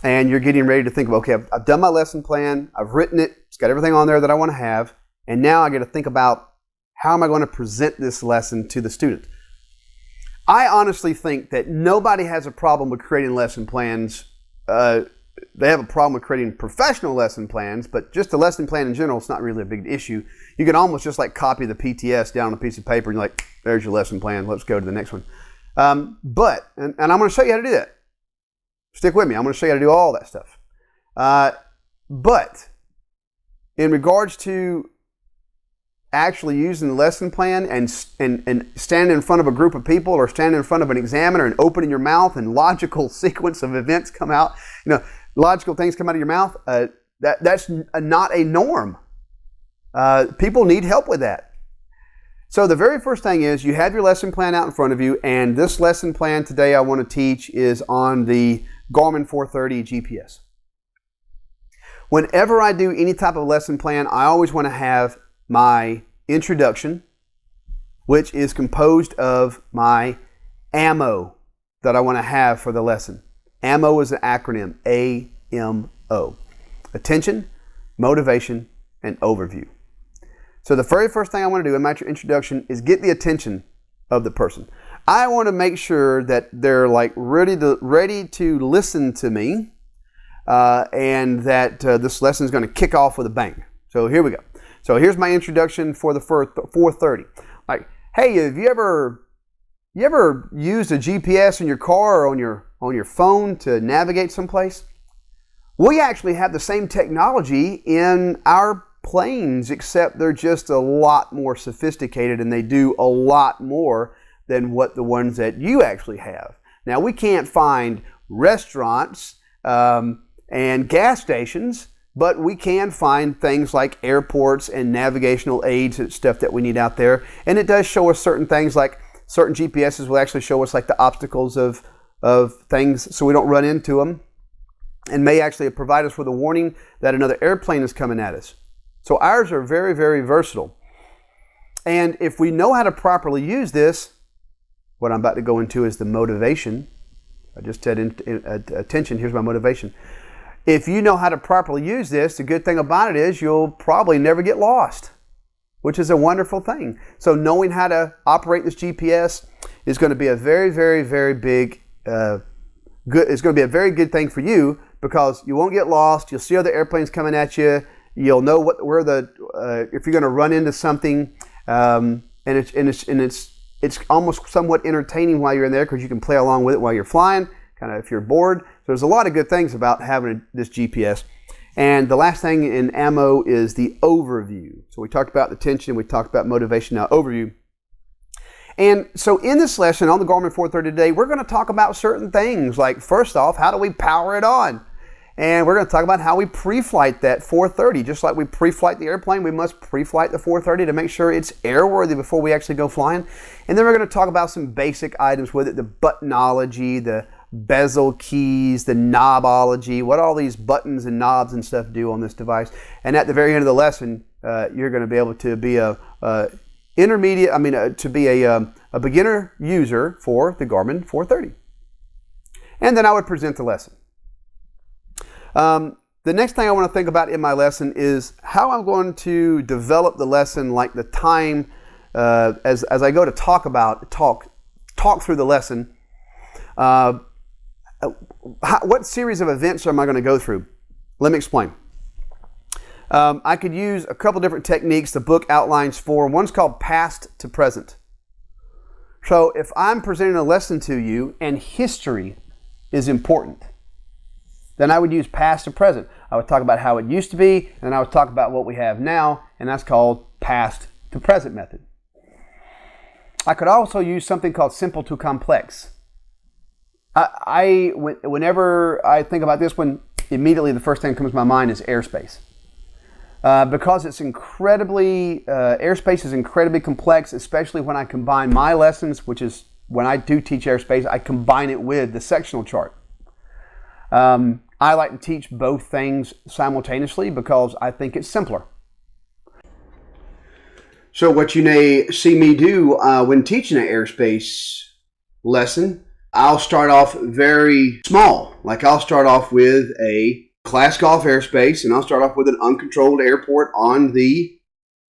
and you're getting ready to think of, okay, I've done my lesson plan, I've written it, it's got everything on there that I want to have, and now I got to think about how am I going to present this lesson to the student. I honestly think that nobody has a problem with creating lesson plans. They have a problem with creating professional lesson plans, but just a lesson plan in general, it's not really a big issue. You can almost just like copy the PTS down on a piece of paper and you're like, there's your lesson plan, let's go to the next one. And I'm going to show you how to do that. Stick with me, I'm going to show you how to do all that stuff. But in regards to actually using the lesson plan and standing in front of a group of people or standing in front of an examiner and opening your mouth and logical sequence of events come out, logical things come out of your mouth, that's not a norm. People need help with that. So the very first thing is you have your lesson plan out in front of you, and this lesson plan today I want to teach is on the Garmin 430 GPS. Whenever I do any type of lesson plan, I always want to have my introduction, which is composed of my ammo that I want to have for the lesson. AMO is an acronym, A-M-O. Attention, motivation, and overview. So the very first thing I want to do in my introduction is get the attention of the person. I want to make sure that they're like ready to listen to me, and that this lesson is going to kick off with a bang. So here we go. So here's my introduction for the 430. Like, hey, have you ever used a GPS in your car or on your phone to navigate someplace? We actually have the same technology in our planes, except they're just a lot more sophisticated and they do a lot more than what the ones that you actually have. Now, we can't find restaurants and gas stations, but we can find things like airports and navigational aids and stuff that we need out there. And it does show us certain things, like certain GPSs will actually show us like the obstacles of things so we don't run into them, and may actually provide us with a warning that another airplane is coming at us. So ours are very, very versatile. And if we know how to properly use this, what I'm about to go into is the motivation. I just said attention, here's my motivation. If you know how to properly use this, the good thing about it is you'll probably never get lost, which is a wonderful thing. So knowing how to operate this GPS is going to be a very, very, very big, it's going to be a very good thing for you, because you won't get lost. You'll see other airplanes coming at you. You'll know if you're going to run into something, and it's almost somewhat entertaining while you're in there, because you can play along with it while you're flying, kind of if you're bored. So there's a lot of good things about having this GPS. And the last thing in ammo is the overview. So we talked about the tension, we talked about motivation, now overview. And so in this lesson on the Garmin 430 today, we're going to talk about certain things, like first off, how do we power it on? And we're going to talk about how we pre-flight that 430. Just like we pre-flight the airplane, we must pre-flight the 430 to make sure it's airworthy before we actually go flying. And then we're going to talk about some basic items with it, the buttonology, the bezel keys, the knobology, what all these buttons and knobs and stuff do on this device. And at the very end of the lesson, you're going to be able to be a beginner user for the Garmin 430. And then I would present the lesson. The next thing I want to think about in my lesson is how I'm going to develop the lesson, like the time as I go to talk through the lesson. What series of events am I going to go through? Let me explain. I could use a couple different techniques the book outlines for. One's called past to present. So if I'm presenting a lesson to you and history is important, then I would use past to present. I would talk about how it used to be, and then I would talk about what we have now, and that's called past to present method. I could also use something called simple to complex. Whenever I think about this one, immediately the first thing that comes to my mind is airspace. Because it's airspace is incredibly complex, especially when I combine my lessons, which is when I do teach airspace, I combine it with the sectional chart. I like to teach both things simultaneously because I think it's simpler. So what you may see me do when teaching an airspace lesson, I'll start off very small. Like I'll start off with a class golf airspace, and I'll start off with an uncontrolled airport on the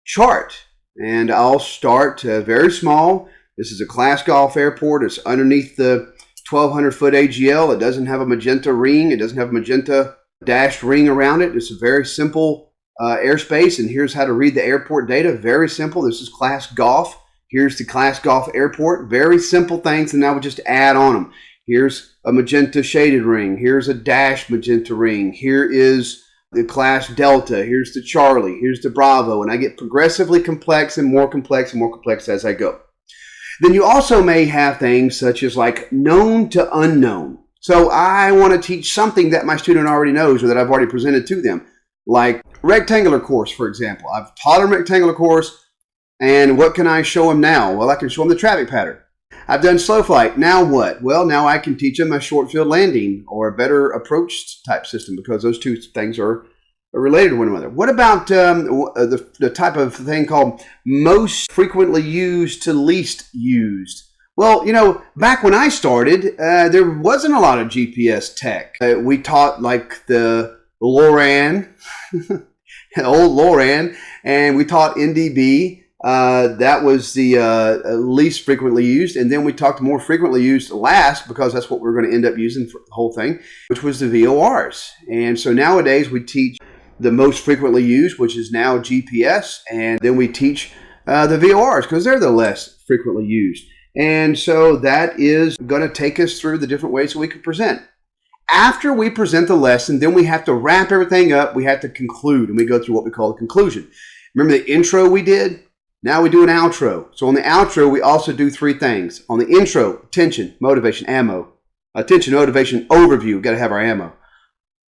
chart. And I'll start very small. This is a class golf airport. It's underneath the 1,200-foot AGL. It doesn't have a magenta ring. It doesn't have a magenta dashed ring around it. It's a very simple airspace, and here's how to read the airport data. Very simple. This is class golf. Here's the class golf airport. Very simple things, and now we just add on them. Here's a magenta shaded ring. Here's a dashed magenta ring. Here is the class Delta. Here's the Charlie. Here's the Bravo, and I get progressively complex and more complex and more complex as I go. Then you also may have things such as like known to unknown. So I want to teach something that my student already knows or that I've already presented to them, like rectangular course, for example. I've taught them rectangular course, and what can I show them now? Well, I can show them the traffic pattern. I've done slow flight. Now what? Well, now I can teach them a short field landing or a better approach type system because those two things are related to one another. What about the type of thing called most frequently used to least used? Well, you know, back when I started, there wasn't a lot of GPS tech. We taught like the LORAN, old LORAN, and we taught NDB. That was the least frequently used. And then we talked more frequently used last because that's what we're going to end up using for the whole thing, which was the VORs. And so nowadays we teach the most frequently used, which is now GPS, and then we teach the VORs because they're the less frequently used. And so that is going to take us through the different ways that we can present. After we present the lesson, then we have to wrap everything up. We have to conclude, and we go through what we call the conclusion. Remember the intro we did? Now we do an outro. So on the outro, we also do three things. On the intro, attention, motivation, ammo. Attention, motivation, overview. We've got to have our ammo.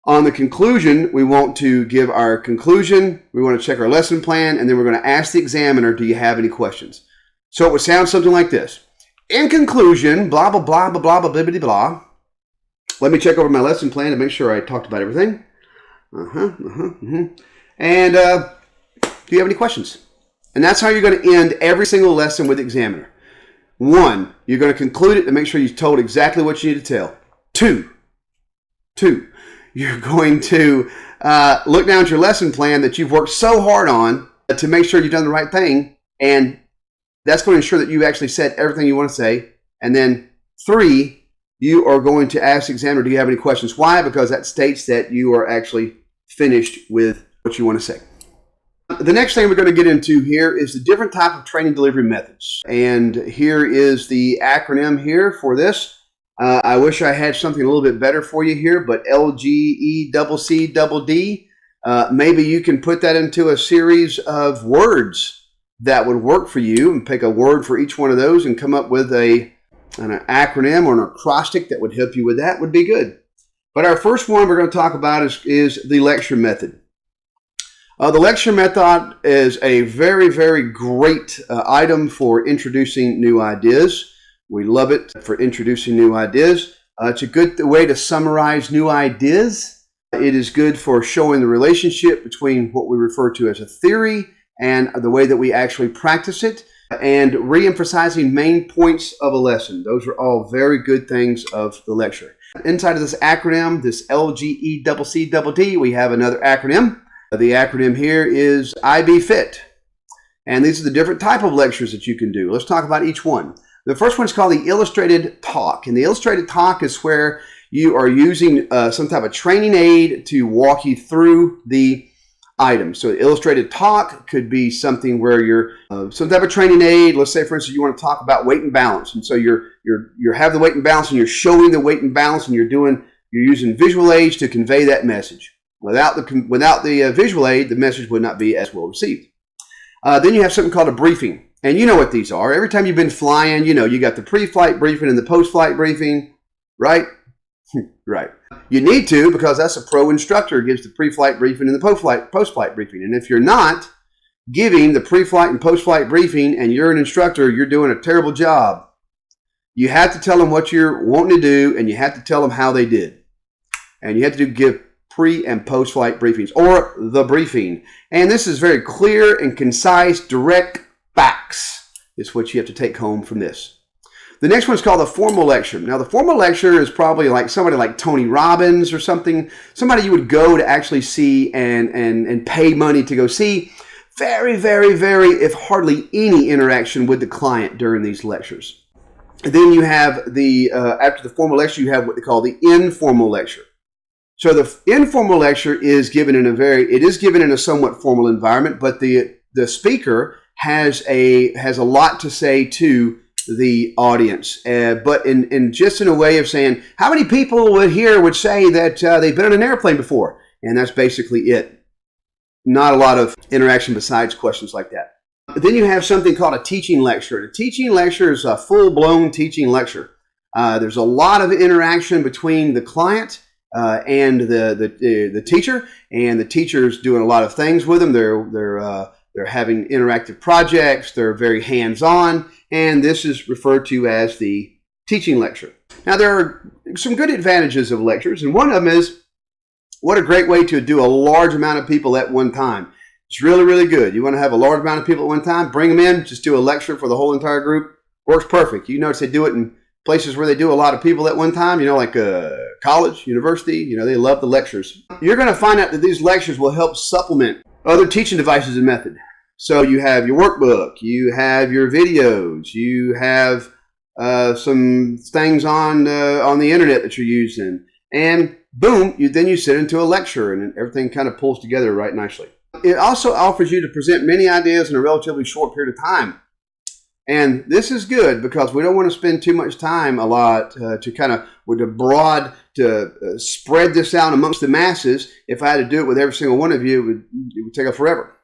On the conclusion, we want to give our conclusion. We want to check our lesson plan, and then we're going to ask the examiner, do you have any questions? So it would sound something like this. In conclusion, blah, blah, blah, blah, blah, blah, blah, blah, blah. Let me check over my lesson plan to make sure I talked about everything. And do you have any questions? And that's how you're going to end every single lesson with the examiner. 1, you're going to conclude it to make sure you've told exactly what you need to tell. 2, you're going to look down at your lesson plan that you've worked so hard on to make sure you've done the right thing. And that's going to ensure that you actually said everything you want to say. And then 3, you are going to ask the examiner, do you have any questions? Why? Because that states that you are actually finished with what you want to say. The next thing we're going to get into here is the different type of training delivery methods. And here is the acronym here for this. I wish I had something a little bit better for you here, but LGECCD. Maybe you can put that into a series of words that would work for you and pick a word for each one of those and come up with an acronym or an acrostic that would help you with that would be good. But our first one we're going to talk about is the lecture method. The lecture method is a very, very great item for introducing new ideas. We love it for introducing new ideas. It's a good way to summarize new ideas. It is good for showing the relationship between what we refer to as a theory and the way that we actually practice it, and re-emphasizing main points of a lesson. Those are all very good things of the lecture. Inside of this acronym, this LGECCD, we have another acronym. The acronym here is IB-FIT. And these are the different type of lectures that you can do. Let's talk about each one. The first one is called the illustrated talk. And the illustrated talk is where you are using some type of training aid to walk you through the item. So illustrated talk could be something where you're some type of training aid. Let's say, for instance, you want to talk about weight and balance. And so you have the weight and balance and you're showing the weight and balance and you're using visual aids to convey that message. Without the visual aid, the message would not be as well received. Then you have something called a briefing. And you know what these are. Every time you've been flying, you know, you got the pre-flight briefing and the post-flight briefing, right? Right. You need to, because that's a pro instructor who gives the pre-flight briefing and the post-flight briefing. And if you're not giving the pre-flight and post-flight briefing and you're an instructor, you're doing a terrible job. You have to tell them what you're wanting to do, and you have to tell them how they did. And you have to give pre- and post-flight briefings, or the briefing. And this is very clear and concise, direct facts is what you have to take home from this. The next one is called the formal lecture. Now, the formal lecture is probably like somebody like Tony Robbins or something, somebody you would go to actually see and pay money to go see. Very, very, very, if hardly any interaction with the client during these lectures. And then you have the, after the formal lecture, you have what they call the informal lecture. So the informal lecture is given in a somewhat formal environment, but the speaker has a lot to say to the audience, but in a way of saying, how many people would say that they've been on an airplane before? And that's basically it. Not a lot of interaction besides questions like that. Then you have something called a teaching lecture. A teaching lecture is a full-blown teaching lecture. There's a lot of interaction between the client and the teacher, and the teacher's doing a lot of things with them. They're having interactive projects. They're very hands-on, and this is referred to as the teaching lecture. Now, there are some good advantages of lectures, and one of them is what a great way to do a large amount of people at one time. It's really, really good. You want to have a large amount of people at one time, bring them in, just do a lecture for the whole entire group. Works perfect. You notice they do it in places where they do a lot of people at one time, you know, like college, university, you know, they love the lectures. You're going to find out that these lectures will help supplement other teaching devices and method. So you have your workbook, you have your videos, you have some things on the internet that you're using, and boom, then you sit into a lecture and everything kind of pulls together right nicely. It also offers you to present many ideas in a relatively short period of time. And this is good because we don't want to spend too much time a lot to spread this out amongst the masses. If I had to do it with every single one of you, it would take up forever.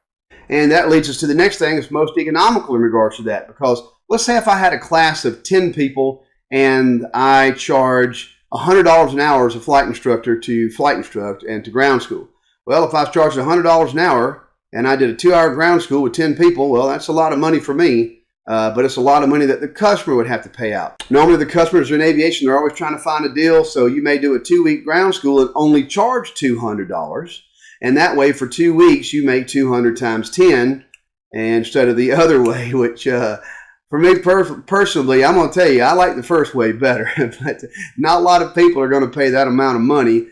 And that leads us to the next thing. It's most economical in regards to that, because let's say if I had a class of 10 people and I charge $100 an hour as a flight instructor to flight instruct and to ground school. Well, if I was charging $100 an hour and I did a 2-hour ground school with 10 people, well, that's a lot of money for me. But it's a lot of money that the customer would have to pay out. Normally the customers are in aviation, they're always trying to find a deal, so you may do a 2-week ground school and only charge $200. And that way for 2 weeks you make 200 times 10 instead of the other way, which for me personally, I'm going to tell you, I like the first way better. But not a lot of people are going to pay that amount of money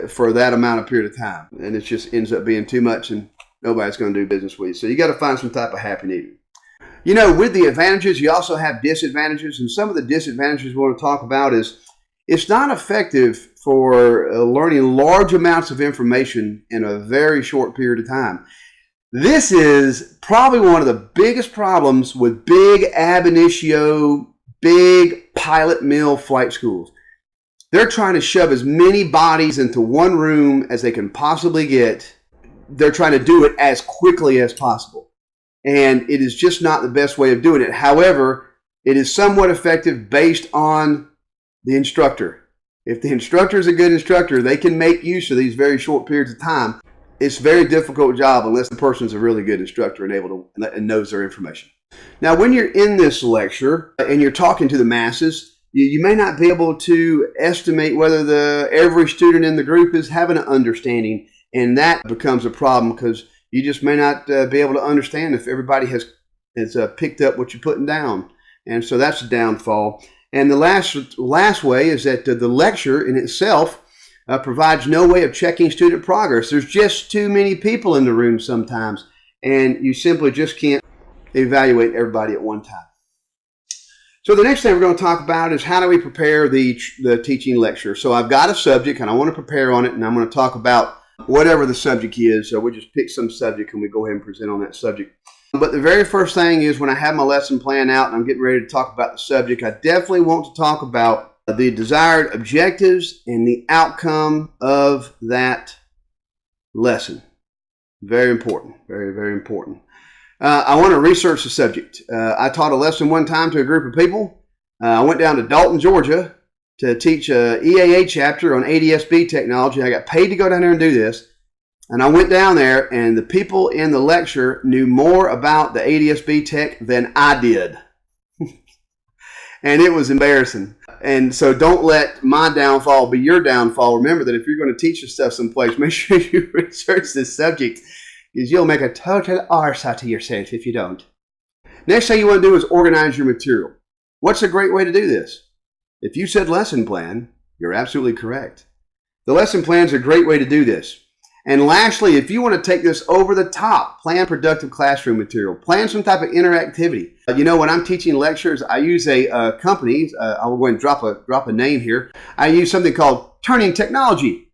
for that amount of period of time. And it just ends up being too much and nobody's going to do business with you. So you got to find some type of happy medium. You know, with the advantages, you also have disadvantages. And some of the disadvantages we want to talk about is it's not effective for learning large amounts of information in a very short period of time. This is probably one of the biggest problems with big ab initio, big pilot mill flight schools. They're trying to shove as many bodies into one room as they can possibly get. They're trying to do it as quickly as possible. And it is just not the best way of doing it. However, it is somewhat effective based on the instructor. If the instructor is a good instructor, they can make use of these very short periods of time. It's a very difficult job unless the person is a really good instructor and knows their information. Now, when you're in this lecture and you're talking to the masses, you may not be able to estimate whether every student in the group is having an understanding, and that becomes a problem because you just may not be able to understand if everybody has picked up what you're putting down. And so that's a downfall. And the last way is that the lecture in itself provides no way of checking student progress. There's just too many people in the room sometimes, and you simply just can't evaluate everybody at one time. So the next thing we're going to talk about is how do we prepare the teaching lecture. So I've got a subject, and I want to prepare on it, and I'm going to talk about whatever the subject is. So we just pick some subject, and we go ahead and present on that subject. But the very first thing is when I have my lesson plan out and I'm getting ready to talk about the subject, I definitely want to talk about the desired objectives and the outcome of that lesson. Very important. Very, very important. I want to research the subject. I taught a lesson one time to a group of people. I went down to Dalton, Georgia to teach a EAA chapter on ADSB technology. I got paid to go down there and do this. And I went down there, and the people in the lecture knew more about the ADSB tech than I did. And it was embarrassing. And so don't let my downfall be your downfall. Remember that if you're going to teach this stuff someplace, make sure you research this subject, because you'll make a total arse out of yourself if you don't. Next thing you want to do is organize your material. What's a great way to do this? If you said lesson plan, you're absolutely correct. The lesson plan is a great way to do this. And lastly, if you want to take this over the top, plan productive classroom material. Plan some type of interactivity. When I'm teaching lectures, I use a company. I'll go ahead and drop a name here. I use something called Turning Technology.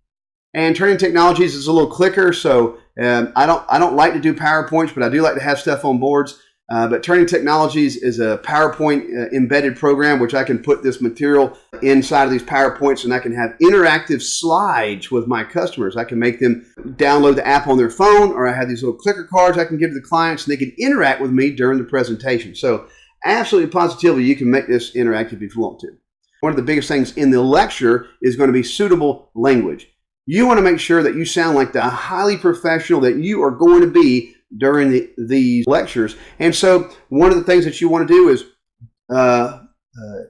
And Turning Technologies is a little clicker, so I don't like to do PowerPoints, but I do like to have stuff on boards. But Turning Technologies is a PowerPoint embedded program, which I can put this material inside of these PowerPoints, and I can have interactive slides with my customers. I can make them download the app on their phone, or I have these little clicker cards I can give to the clients, and they can interact with me during the presentation. So absolutely positively, you can make this interactive if you want to. One of the biggest things in the lecture is going to be suitable language. You want to make sure that you sound like the highly professional that you are going to be during these lectures. And so one of the things that you want to do is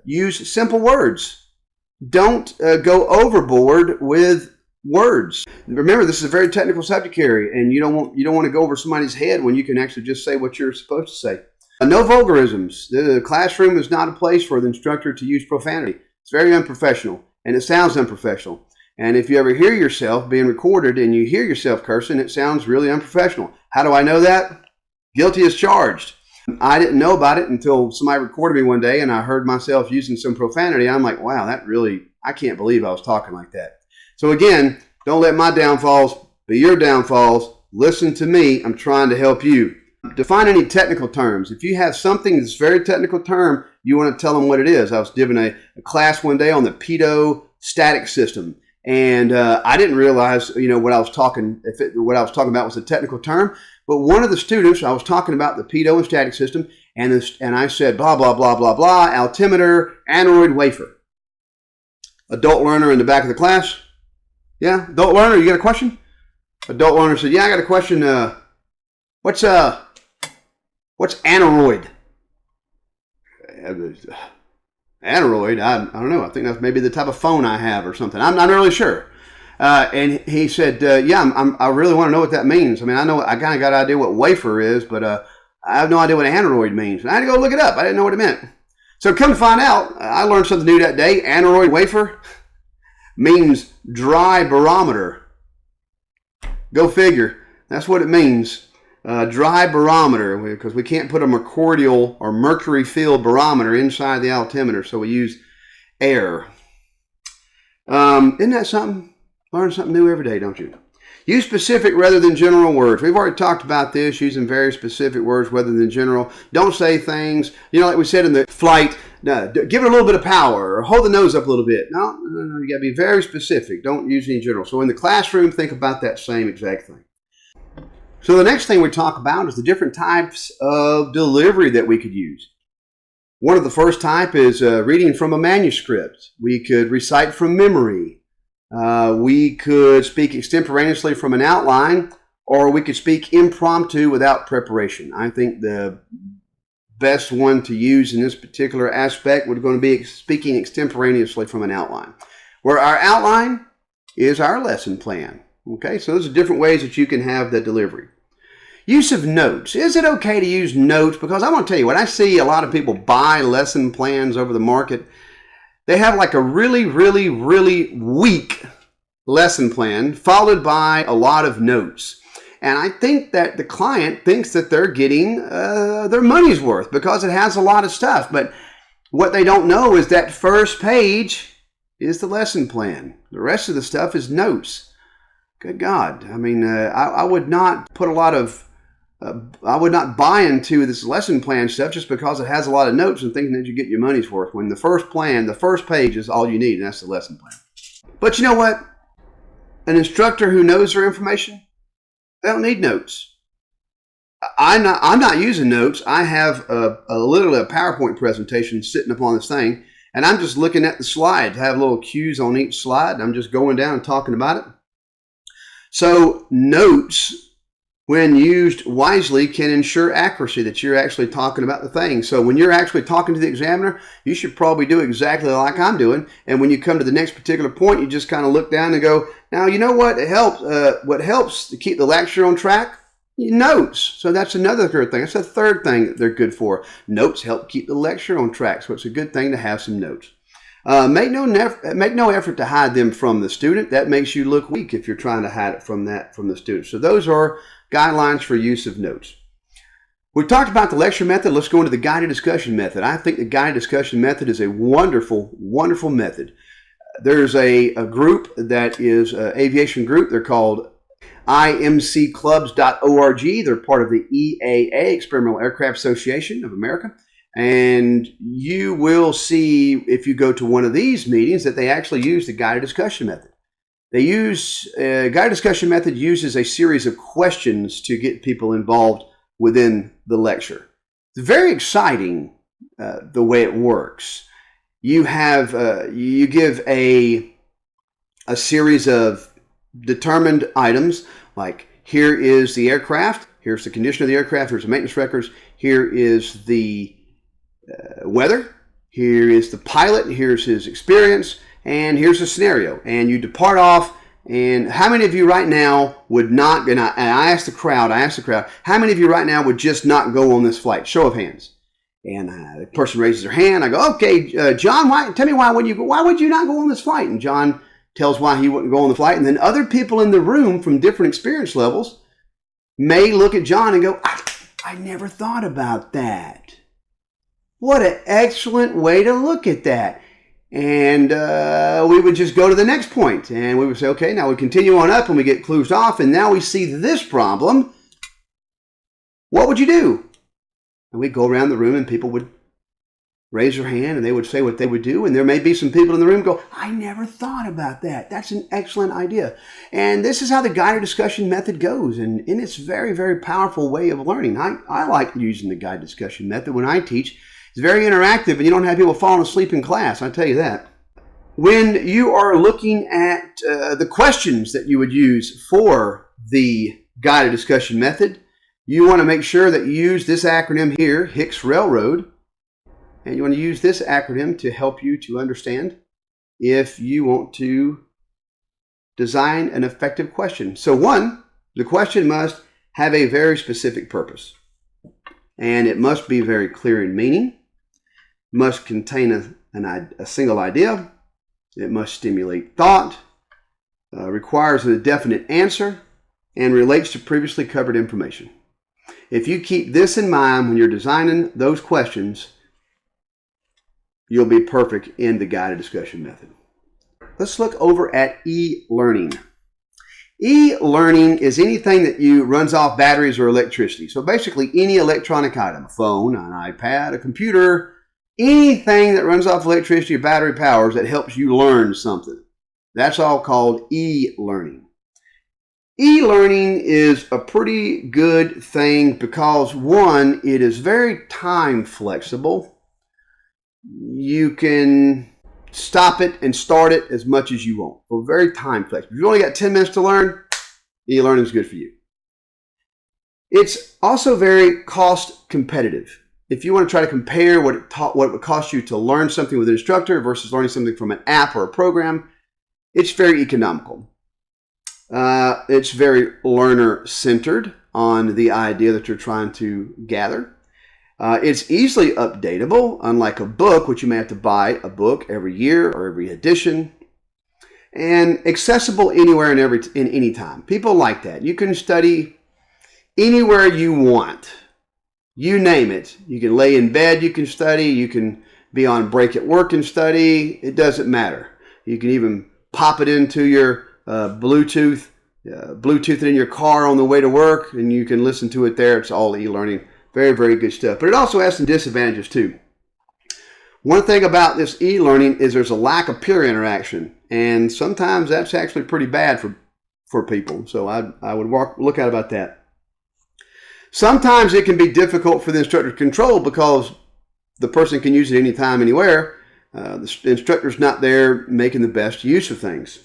use simple words. Don't go overboard with words. Remember, this is a very technical subject area, and you don't want to go over somebody's head when you can actually just say what you're supposed to say. No vulgarisms. The classroom is not a place for the instructor to use profanity. It's very unprofessional, and it sounds unprofessional. And if you ever hear yourself being recorded and you hear yourself cursing, it sounds really unprofessional. How do I know that? Guilty as charged. I didn't know about it until somebody recorded me one day and I heard myself using some profanity. I'm like, wow, I can't believe I was talking like that. So again, don't let my downfalls be your downfalls. Listen to me. I'm trying to help you. Define any technical terms. If you have something that's a very technical term, you want to tell them what it is. I was giving a class one day on the pedo static system. And I didn't realize, what I was talking about was a technical term. But one of the students, I was talking about the pedo and static system, and I said blah blah blah blah blah, altimeter, aneroid, wafer. Adult learner in the back of the class. Yeah, adult learner, you got a question? Adult learner said, yeah, I got a question. What's aneroid? Aneroid, I don't know. I think that's maybe the type of phone I have or something. I'm not really sure. And he said, yeah, I really want to know what that means. I mean, I kind of got an idea what wafer is, but I have no idea what aneroid means. And I had to go look it up. I didn't know what it meant. So come to find out, I learned something new that day. Aneroid wafer means dry barometer. Go figure. That's what it means. Dry barometer, because we can't put a mercurial or mercury filled barometer inside the altimeter, so we use air. Isn't that something? Learn something new every day, don't you? Use specific rather than general words. We've already talked about this, using very specific words rather than general. Don't say things, like we said in the flight, no, give it a little bit of power or hold the nose up a little bit. No, you got to be very specific. Don't use any general. So in the classroom, think about that same exact thing. So the next thing we talk about is the different types of delivery that we could use. One of the first type is reading from a manuscript. We could recite from memory. We could speak extemporaneously from an outline, or we could speak impromptu without preparation. I think the best one to use in this particular aspect would going to be speaking extemporaneously from an outline, where our outline is our lesson plan. Okay, so those are different ways that you can have the delivery. Use of notes. Is it okay to use notes? Because I want to tell you, when I see a lot of people buy lesson plans over the market, they have like a really, really, really weak lesson plan followed by a lot of notes. And I think that the client thinks that they're getting their money's worth because it has a lot of stuff. But what they don't know is that first page is the lesson plan. The rest of the stuff is notes. Good God. I mean, I would not put a lot of, I would not buy into this lesson plan stuff just because it has a lot of notes and thinking that you get your money's worth, when the first plan, the first page is all you need, and that's the lesson plan. But you know what? An instructor who knows their information, they don't need notes. I'm not using notes. I have literally a PowerPoint presentation sitting up on this thing, and I'm just looking at the slides. I have little cues on each slide, and I'm just going down and talking about it. So notes, when used wisely, can ensure accuracy, that you're actually talking about the thing. So when you're actually talking to the examiner, you should probably do exactly like I'm doing. And when you come to the next particular point, you just kind of look down and go, now, you know what? What helps to keep the lecture on track? Notes. So that's another third thing. That's the third thing that they're good for. Notes help keep the lecture on track. So it's a good thing to have some notes. Make no effort to hide them from the student. That makes you look weak if you're trying to hide it from the student. So those are guidelines for use of notes. We've talked about the lecture method. Let's go into the guided discussion method. I think the guided discussion method is a wonderful, wonderful method. There's a group that is an aviation group. They're called imcclubs.org. They're part of the EAA, Experimental Aircraft Association of America. And you will see, if you go to one of these meetings, that they actually use the guided discussion method. They use guided discussion method uses a series of questions to get people involved within the lecture. It's very exciting the way it works. You have you give a series of determined items, like here is the aircraft, here's the condition of the aircraft, here's the maintenance records, here is the weather, here is the pilot, here's his experience, and here's the scenario. And you depart off, and how many of you right now would not, and I asked the crowd, how many of you right now would just not go on this flight? Show of hands. And the person raises their hand. I go, okay, John, tell me why would you not go on this flight? And John tells why he wouldn't go on the flight. And then other people in the room from different experience levels may look at John and go, I never thought about that. What an excellent way to look at that. And we would just go to the next point. And we would say, okay, now we continue on up and we get closed off. And now we see this problem. What would you do? And we'd go around the room and people would raise their hand and they would say what they would do. And there may be some people in the room go, I never thought about that. That's an excellent idea. And this is how the guided discussion method goes. And it's a very, very powerful way of learning. I like using the guided discussion method when I teach. It's very interactive and you don't have people falling asleep in class. I tell you that. When you are looking at the questions that you would use for the guided discussion method, you want to make sure that you use this acronym here, Hicks Railroad. And you want to use this acronym to help you to understand if you want to design an effective question. So one, the question must have a very specific purpose. And it must be very clear in meaning, must contain a single idea, it must stimulate thought, requires a definite answer, and relates to previously covered information. If you keep this in mind when you're designing those questions, you'll be perfect in the guided discussion method. Let's look over at e-learning. E-learning is anything that runs off batteries or electricity. So basically any electronic item, a phone, an iPad, a computer, anything that runs off electricity or battery powers that helps you learn something. That's all called e-learning. E-learning is a pretty good thing because, one, it is very time flexible. You can stop it and start it as much as you want. We're very time flexible. If you've only got 10 minutes to learn, e-learning is good for you. It's also very cost competitive. If you want to try to compare what it would cost you to learn something with an instructor versus learning something from an app or a program, it's very economical. It's very learner-centered on the idea that you're trying to gather. It's easily updatable, unlike a book, which you may have to buy a book every year or every edition. And accessible anywhere and in any time. People like that. You can study anywhere you want. You name it. You can lay in bed, you can study. You can be on break at work and study. It doesn't matter. You can even pop it into your Bluetooth it in your car on the way to work, and you can listen to it there. It's all e-learning. Very, very good stuff. But it also has some disadvantages too. One thing about this e-learning is there's a lack of peer interaction, and sometimes that's actually pretty bad for people. So I would look out about that. Sometimes it can be difficult for the instructor to control because the person can use it anytime, anywhere. The instructor's not there making the best use of things.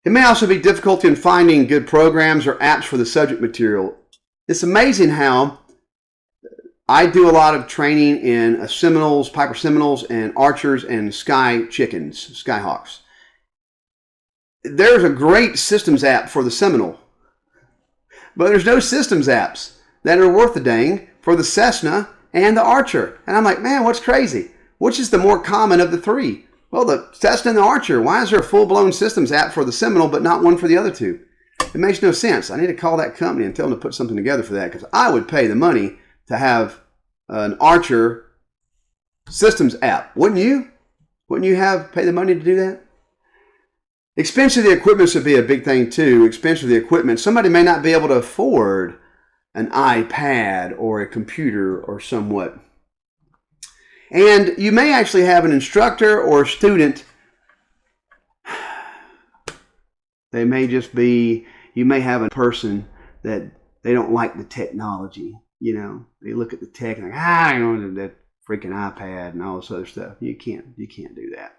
It may also be difficult in finding good programs or apps for the subject material. It's amazing how I do a lot of training in Seminoles, Piper Seminoles, and Archers and Sky Chickens, Skyhawks. There's a great systems app for the Seminole, but there's no systems apps that are worth a dang for the Cessna and the Archer. And I'm like, man, what's crazy? Which is the more common of the three? Well, the Cessna and the Archer. Why is there a full-blown systems app for the Seminole but not one for the other two? It makes no sense. I need to call that company and tell them to put something together for that, because I would pay the money to have an Archer systems app. Wouldn't you? Wouldn't you pay the money to do that? Expense of the equipment should be a big thing too. Expense of the equipment. Somebody may not be able to afford an iPad or a computer or somewhat. And you may actually have an instructor or a student. They may just be, you may have a person that they don't like the technology. You know, they look at the tech and like, I don't know, that freaking iPad and all this other stuff. You can't do that.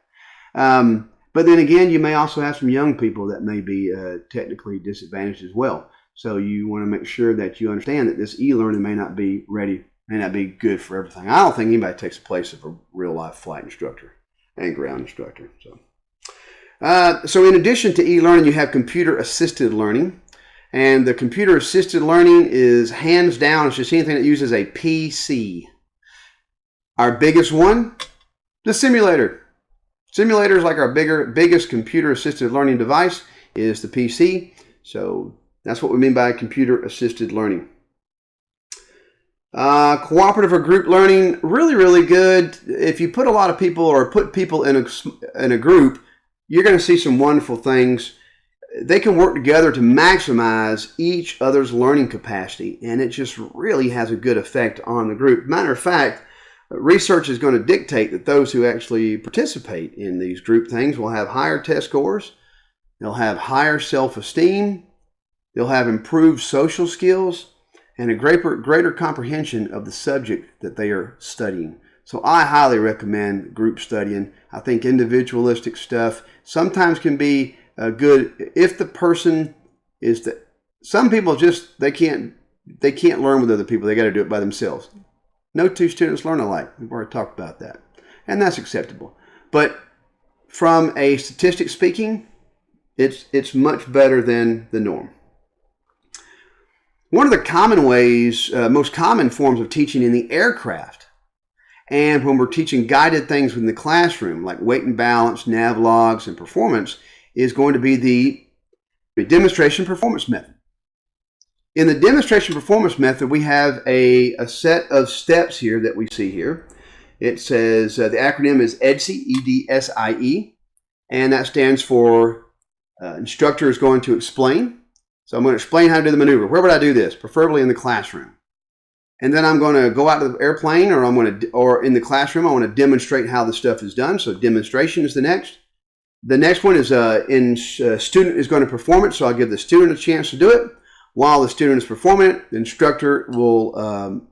But then again, you may also have some young people that may be technically disadvantaged as well. So you want to make sure that you understand that this e-learning may not be ready, may not be good for everything. I don't think anybody takes the place of a real-life flight instructor and ground instructor. So in addition to e-learning, you have computer-assisted learning. And the computer-assisted learning is hands down, it's just anything that uses a PC. Our biggest one, the simulator. Simulator is like our biggest computer-assisted learning device is the PC. So that's what we mean by computer-assisted learning. Cooperative or group learning, really, really good. If you put a lot of people or put people in a group, you're going to see some wonderful things. They can work together to maximize each other's learning capacity, and it just really has a good effect on the group. Matter of fact, research is going to dictate that those who actually participate in these group things will have higher test scores, they'll have higher self-esteem, they'll have improved social skills, and a greater comprehension of the subject that they are studying. So I highly recommend group studying. I think individualistic stuff sometimes can be good if the person is that. Some people just they can't learn with other people. They got to do it by themselves. No two students learn alike. We've already talked about that, and that's acceptable. But from a statistic speaking, it's much better than the norm. One of the common ways, most common forms of teaching in the aircraft, and when we're teaching guided things within the classroom, like weight and balance, nav logs, and performance, is going to be the demonstration performance method. In the demonstration performance method, we have a set of steps here that we see here. It says the acronym is EDSIE, E-D-S-I-E, and that stands for instructor is going to explain. So I'm going to explain how to do the maneuver. Where would I do this? Preferably in the classroom. And then I'm going to go out to the airplane, or in the classroom, I want to demonstrate how the stuff is done. So demonstration is the next. The next one is student is going to perform it, so I'll give the student a chance to do it. While the student is performing it, the instructor will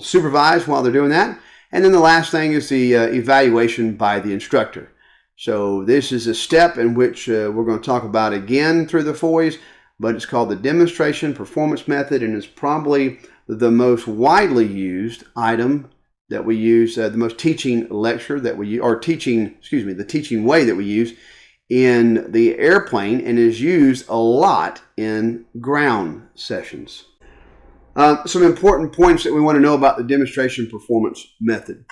supervise while they're doing that. And then the last thing is the evaluation by the instructor. So this is a step in which we're going to talk about again through the 4 ways, but it's called the demonstration performance method, and it's probably the most widely used item that we use, the most teaching lecture that we use, or the teaching way that we use in the airplane, and is used a lot in ground sessions. Some important points that we want to know about the demonstration performance method.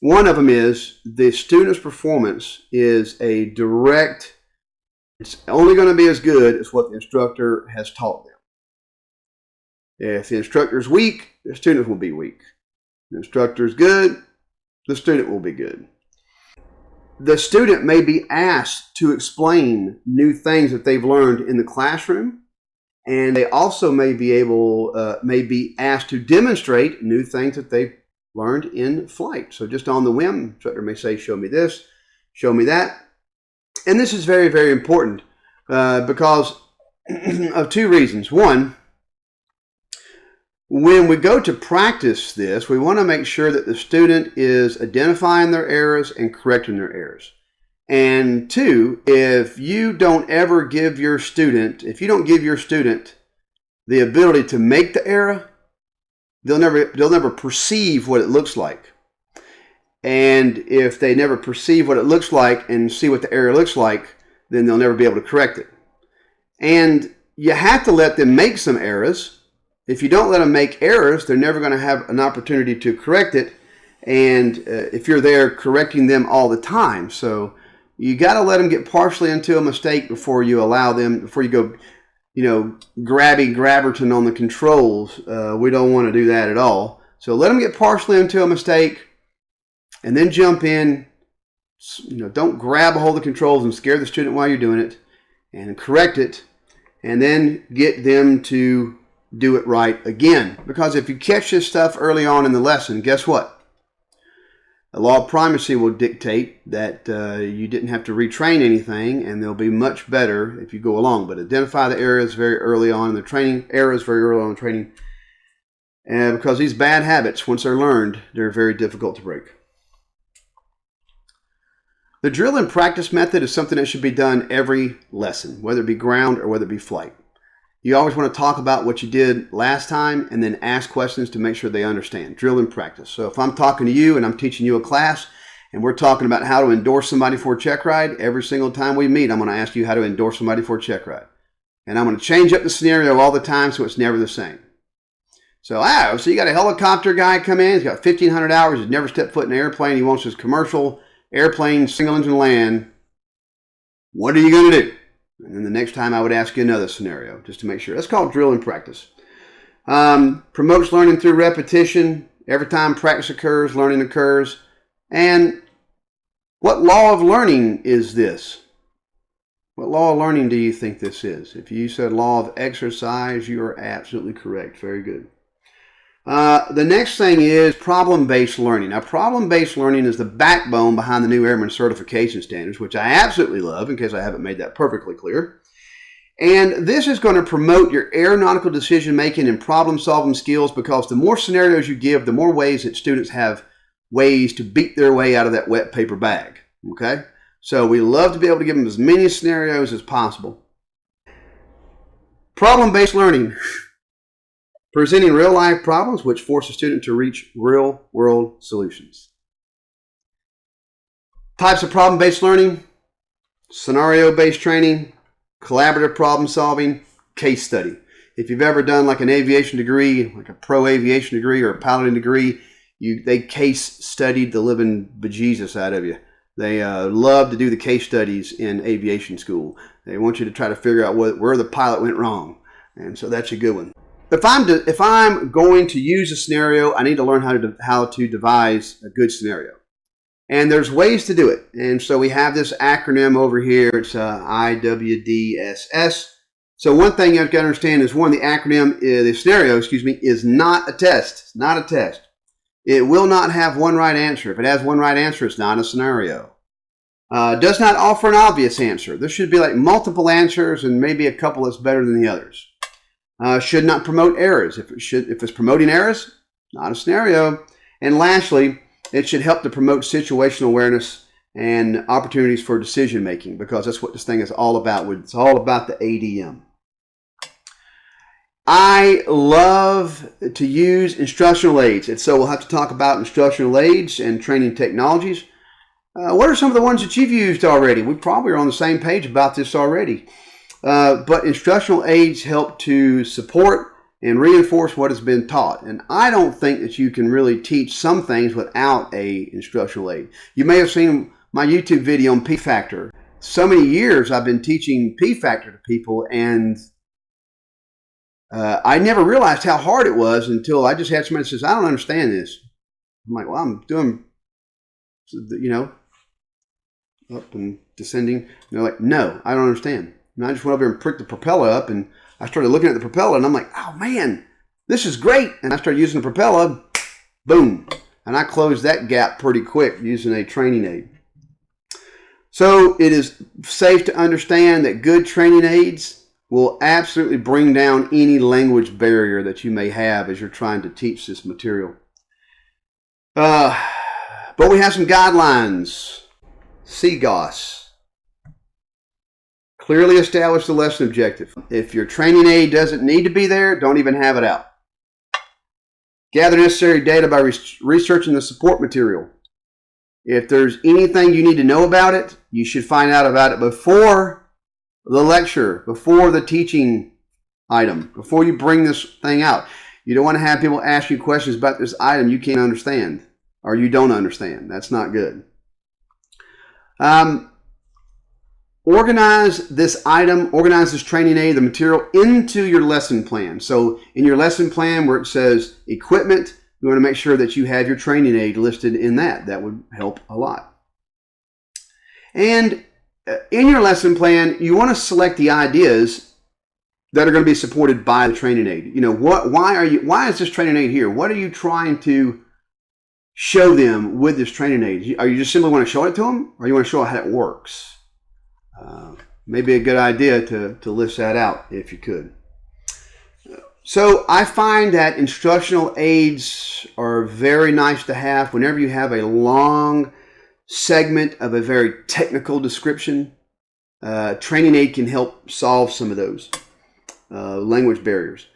One of them is the student's performance is a direct, it's only going to be as good as what the instructor has taught them. If the instructor is weak, the student will be weak. If the instructor is good, the student will be good. The student may be asked to explain new things that they've learned in the classroom, and they also may be asked to demonstrate new things that they've learned in flight. So just on the whim, the instructor may say, show me this, show me that. And this is very, very important because of two reasons. One, When we go to practice this, we want to make sure that the student is identifying their errors and correcting their errors. And two, if you don't give your student the ability to make the error, they'll never perceive what it looks like. And if they never perceive what it looks like and see what the error looks like, then they'll never be able to correct it. And you have to let them make some errors. If you don't let them make errors, they're never going to have an opportunity to correct it. And if you're there correcting them all the time, so you got to let them get partially into a mistake before you go, grabberton on the controls. We don't want to do that at all. So let them get partially into a mistake and then jump in. Don't grab a hold of the controls and scare the student while you're doing it, and correct it, and then get them to do it right again. Because if you catch this stuff early on in the lesson, guess what? The law of primacy will dictate that you didn't have to retrain anything, and they'll be much better if you go along. But identify the errors very early on in the training, because these bad habits, once they're learned, they're very difficult to break. The drill and practice method is something that should be done every lesson, whether it be ground or whether it be flight. You always want to talk about what you did last time and then ask questions to make sure they understand. Drill and practice. So if I'm talking to you and I'm teaching you a class and we're talking about how to endorse somebody for a check ride, every single time we meet, I'm going to ask you how to endorse somebody for a check ride. And I'm going to change up the scenario all the time so it's never the same. So you got a helicopter guy come in, he's got 1,500 hours, he's never stepped foot in an airplane, he wants his commercial airplane, single engine land. What are you going to do? And then the next time I would ask you another scenario just to make sure. That's called drill and practice. Promotes learning through repetition. Every time practice occurs, learning occurs. And what law of learning is this? What law of learning do you think this is? If you said law of exercise, you are absolutely correct. Very good. The next thing is problem-based learning. Now, problem-based learning is the backbone behind the new Airman Certification Standards, which I absolutely love, in case I haven't made that perfectly clear. And this is going to promote your aeronautical decision-making and problem-solving skills, because the more scenarios you give, the more ways that students have ways to beat their way out of that wet paper bag. Okay? So we love to be able to give them as many scenarios as possible. Problem-based learning. Presenting real-life problems which force a student to reach real-world solutions. Types of problem-based learning: scenario-based training, collaborative problem-solving, case study. If you've ever done like an aviation degree, like a pro aviation degree or a piloting degree, they case studied the living bejesus out of you. They love to do the case studies in aviation school. They want you to try to figure out where the pilot went wrong. And so that's a good one. If I'm going to use a scenario, I need to learn how to devise a good scenario. And there's ways to do it. And so we have this acronym over here. It's IWDSS. So one thing you have to understand is, one, the scenario, is not a test. It's not a test. It will not have one right answer. If it has one right answer, it's not a scenario. Does not offer an obvious answer. There should be like multiple answers and maybe a couple that's better than the others. Should not promote errors. If it's promoting errors, not a scenario. And lastly, it should help to promote situational awareness and opportunities for decision making, because that's what this thing is all about. It's all about the ADM. I love to use instructional aids, and so we'll have to talk about instructional aids and training technologies. What are some of the ones that you've used already? We probably are on the same page about this already. But instructional aids help to support and reinforce what has been taught. And I don't think that you can really teach some things without a instructional aid. You may have seen my YouTube video on P-Factor. So many years I've been teaching P-Factor to people, and I never realized how hard it was until I just had somebody that says, I don't understand this. I'm like, well, I'm doing, up and descending. And they're like, no, I don't understand. And I just went over and pricked the propeller up, and I started looking at the propeller, and I'm like, oh man, this is great. And I started using the propeller, boom. And I closed that gap pretty quick using a training aid. So it is safe to understand that good training aids will absolutely bring down any language barrier that you may have as you're trying to teach this material. But we have some guidelines. CGOS. Clearly establish the lesson objective. If your training aid doesn't need to be there, don't even have it out. Gather necessary data by researching the support material. If there's anything you need to know about it, you should find out about it before the lecture, before the teaching item, before you bring this thing out. You don't want to have people ask you questions about this item you can't understand or you don't understand. That's not good. Organize this item, organize this training aid, the material, into your lesson plan. So in your lesson plan where it says equipment, you want to make sure that you have your training aid listed in that. That would help a lot. And in your lesson plan, you want to select the ideas that are going to be supported by the training aid. You know, why is this training aid here? What are you trying to show them with this training aid? Are you just simply want to show it to them, or you want to show how it works? Maybe a good idea to list that out if you could. So I find that instructional aids are very nice to have whenever you have a long segment of a very technical description. Training aid can help solve some of those language barriers.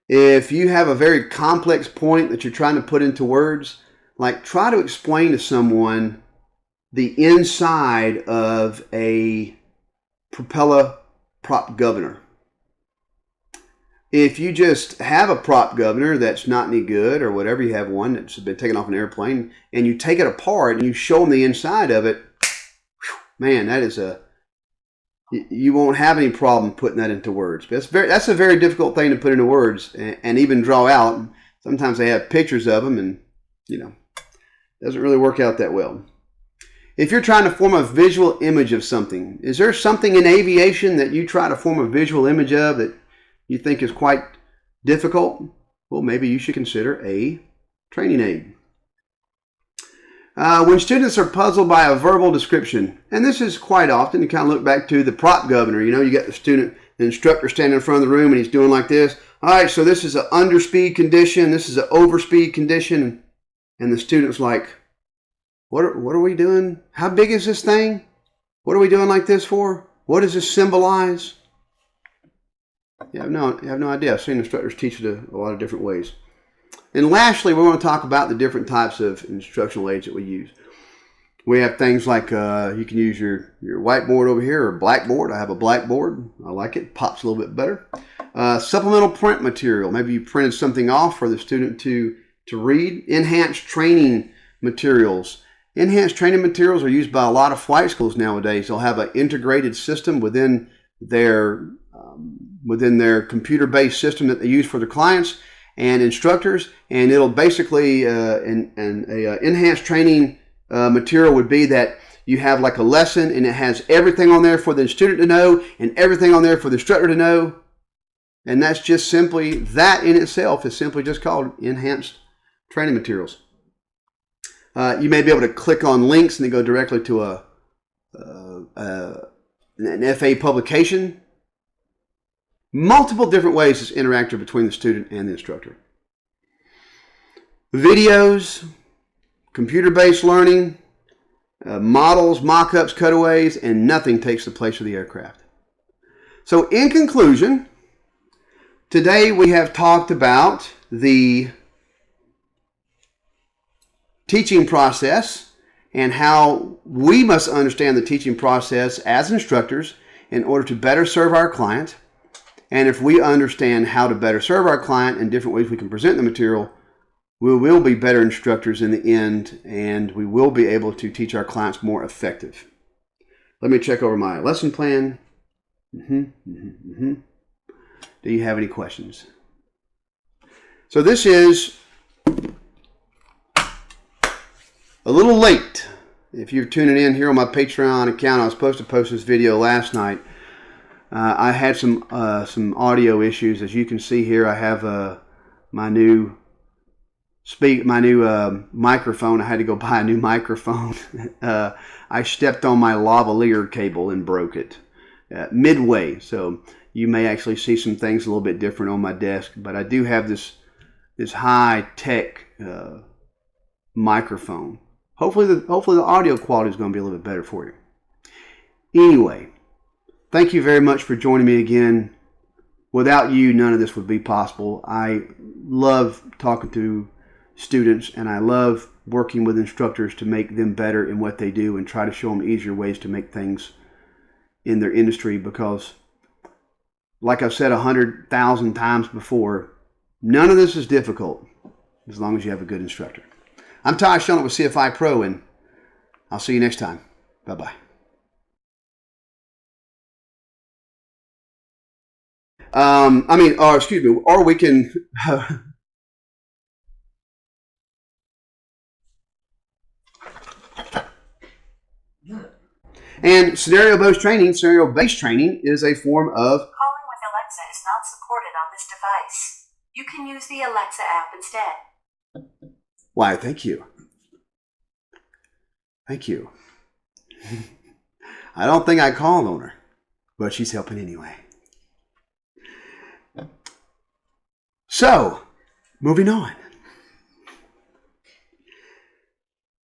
If you have a very complex point that you're trying to put into words, like try to explain to someone the inside of a propeller prop governor. If you just have a prop governor that's not any good, or whatever, you have one that's been taken off an airplane, and you take it apart and you show them the inside of it, man, you won't have any problem putting that into words. But that's a very difficult thing to put into words and even draw out. Sometimes they have pictures of them, and it doesn't really work out that well. If you're trying to form a visual image of something, is there something in aviation that you try to form a visual image of that you think is quite difficult? Well, maybe you should consider a training aid. When students are puzzled by a verbal description, and this is quite often, you kind of look back to the prop governor. You got the instructor standing in front of the room and he's doing like this. All right, so this is an underspeed condition. This is an overspeed condition. And the student's like, what are we doing? How big is this thing? What are we doing like this for? What does this symbolize? You have no idea. I've seen instructors teach it a lot of different ways. And lastly, we want to talk about the different types of instructional aids that we use. We have things like you can use your whiteboard over here, or blackboard. I have a blackboard. I like it. Pops a little bit better. Supplemental print material. Maybe you printed something off for the student to read. Enhanced training materials. Enhanced training materials are used by a lot of flight schools nowadays. They'll have an integrated system within their computer-based system that they use for their clients and instructors, and it'll basically an enhanced training material would be that you have like a lesson and it has everything on there for the student to know and everything on there for the instructor to know, and that's just simply, that in itself is simply just called enhanced training materials. You may be able to click on links and they go directly to an FA publication. Multiple different ways it's interactive between the student and the instructor. Videos, computer-based learning, models, mock-ups, cutaways, and nothing takes the place of the aircraft. So in conclusion, today we have talked about the teaching process and how we must understand the teaching process as instructors in order to better serve our client. And if we understand how to better serve our client in different ways we can present the material, we will be better instructors in the end, and we will be able to teach our clients more effective. Let me check over my lesson plan. Do you have any questions? So this is a little late. If you're tuning in here on my Patreon account, I was supposed to post this video last night. I had some audio issues. As you can see here, I have my new microphone. I had to go buy a new microphone. I stepped on my lavalier cable and broke it midway. So you may actually see some things a little bit different on my desk. But I do have this high-tech microphone. Hopefully the audio quality is going to be a little bit better for you. Anyway, thank you very much for joining me again. Without you, none of this would be possible. I love talking to students, and I love working with instructors to make them better in what they do and try to show them easier ways to make things in their industry, because like I've said 100,000 times before, none of this is difficult as long as you have a good instructor. I'm Ty Shunner with CFI Pro, and I'll see you next time. Bye-bye. Excuse me, or we can... And scenario-based training is a form of... Calling with Alexa is not supported on this device. You can use the Alexa app instead. Why, thank you. Thank you. I don't think I called on her, but she's helping anyway. So, moving on.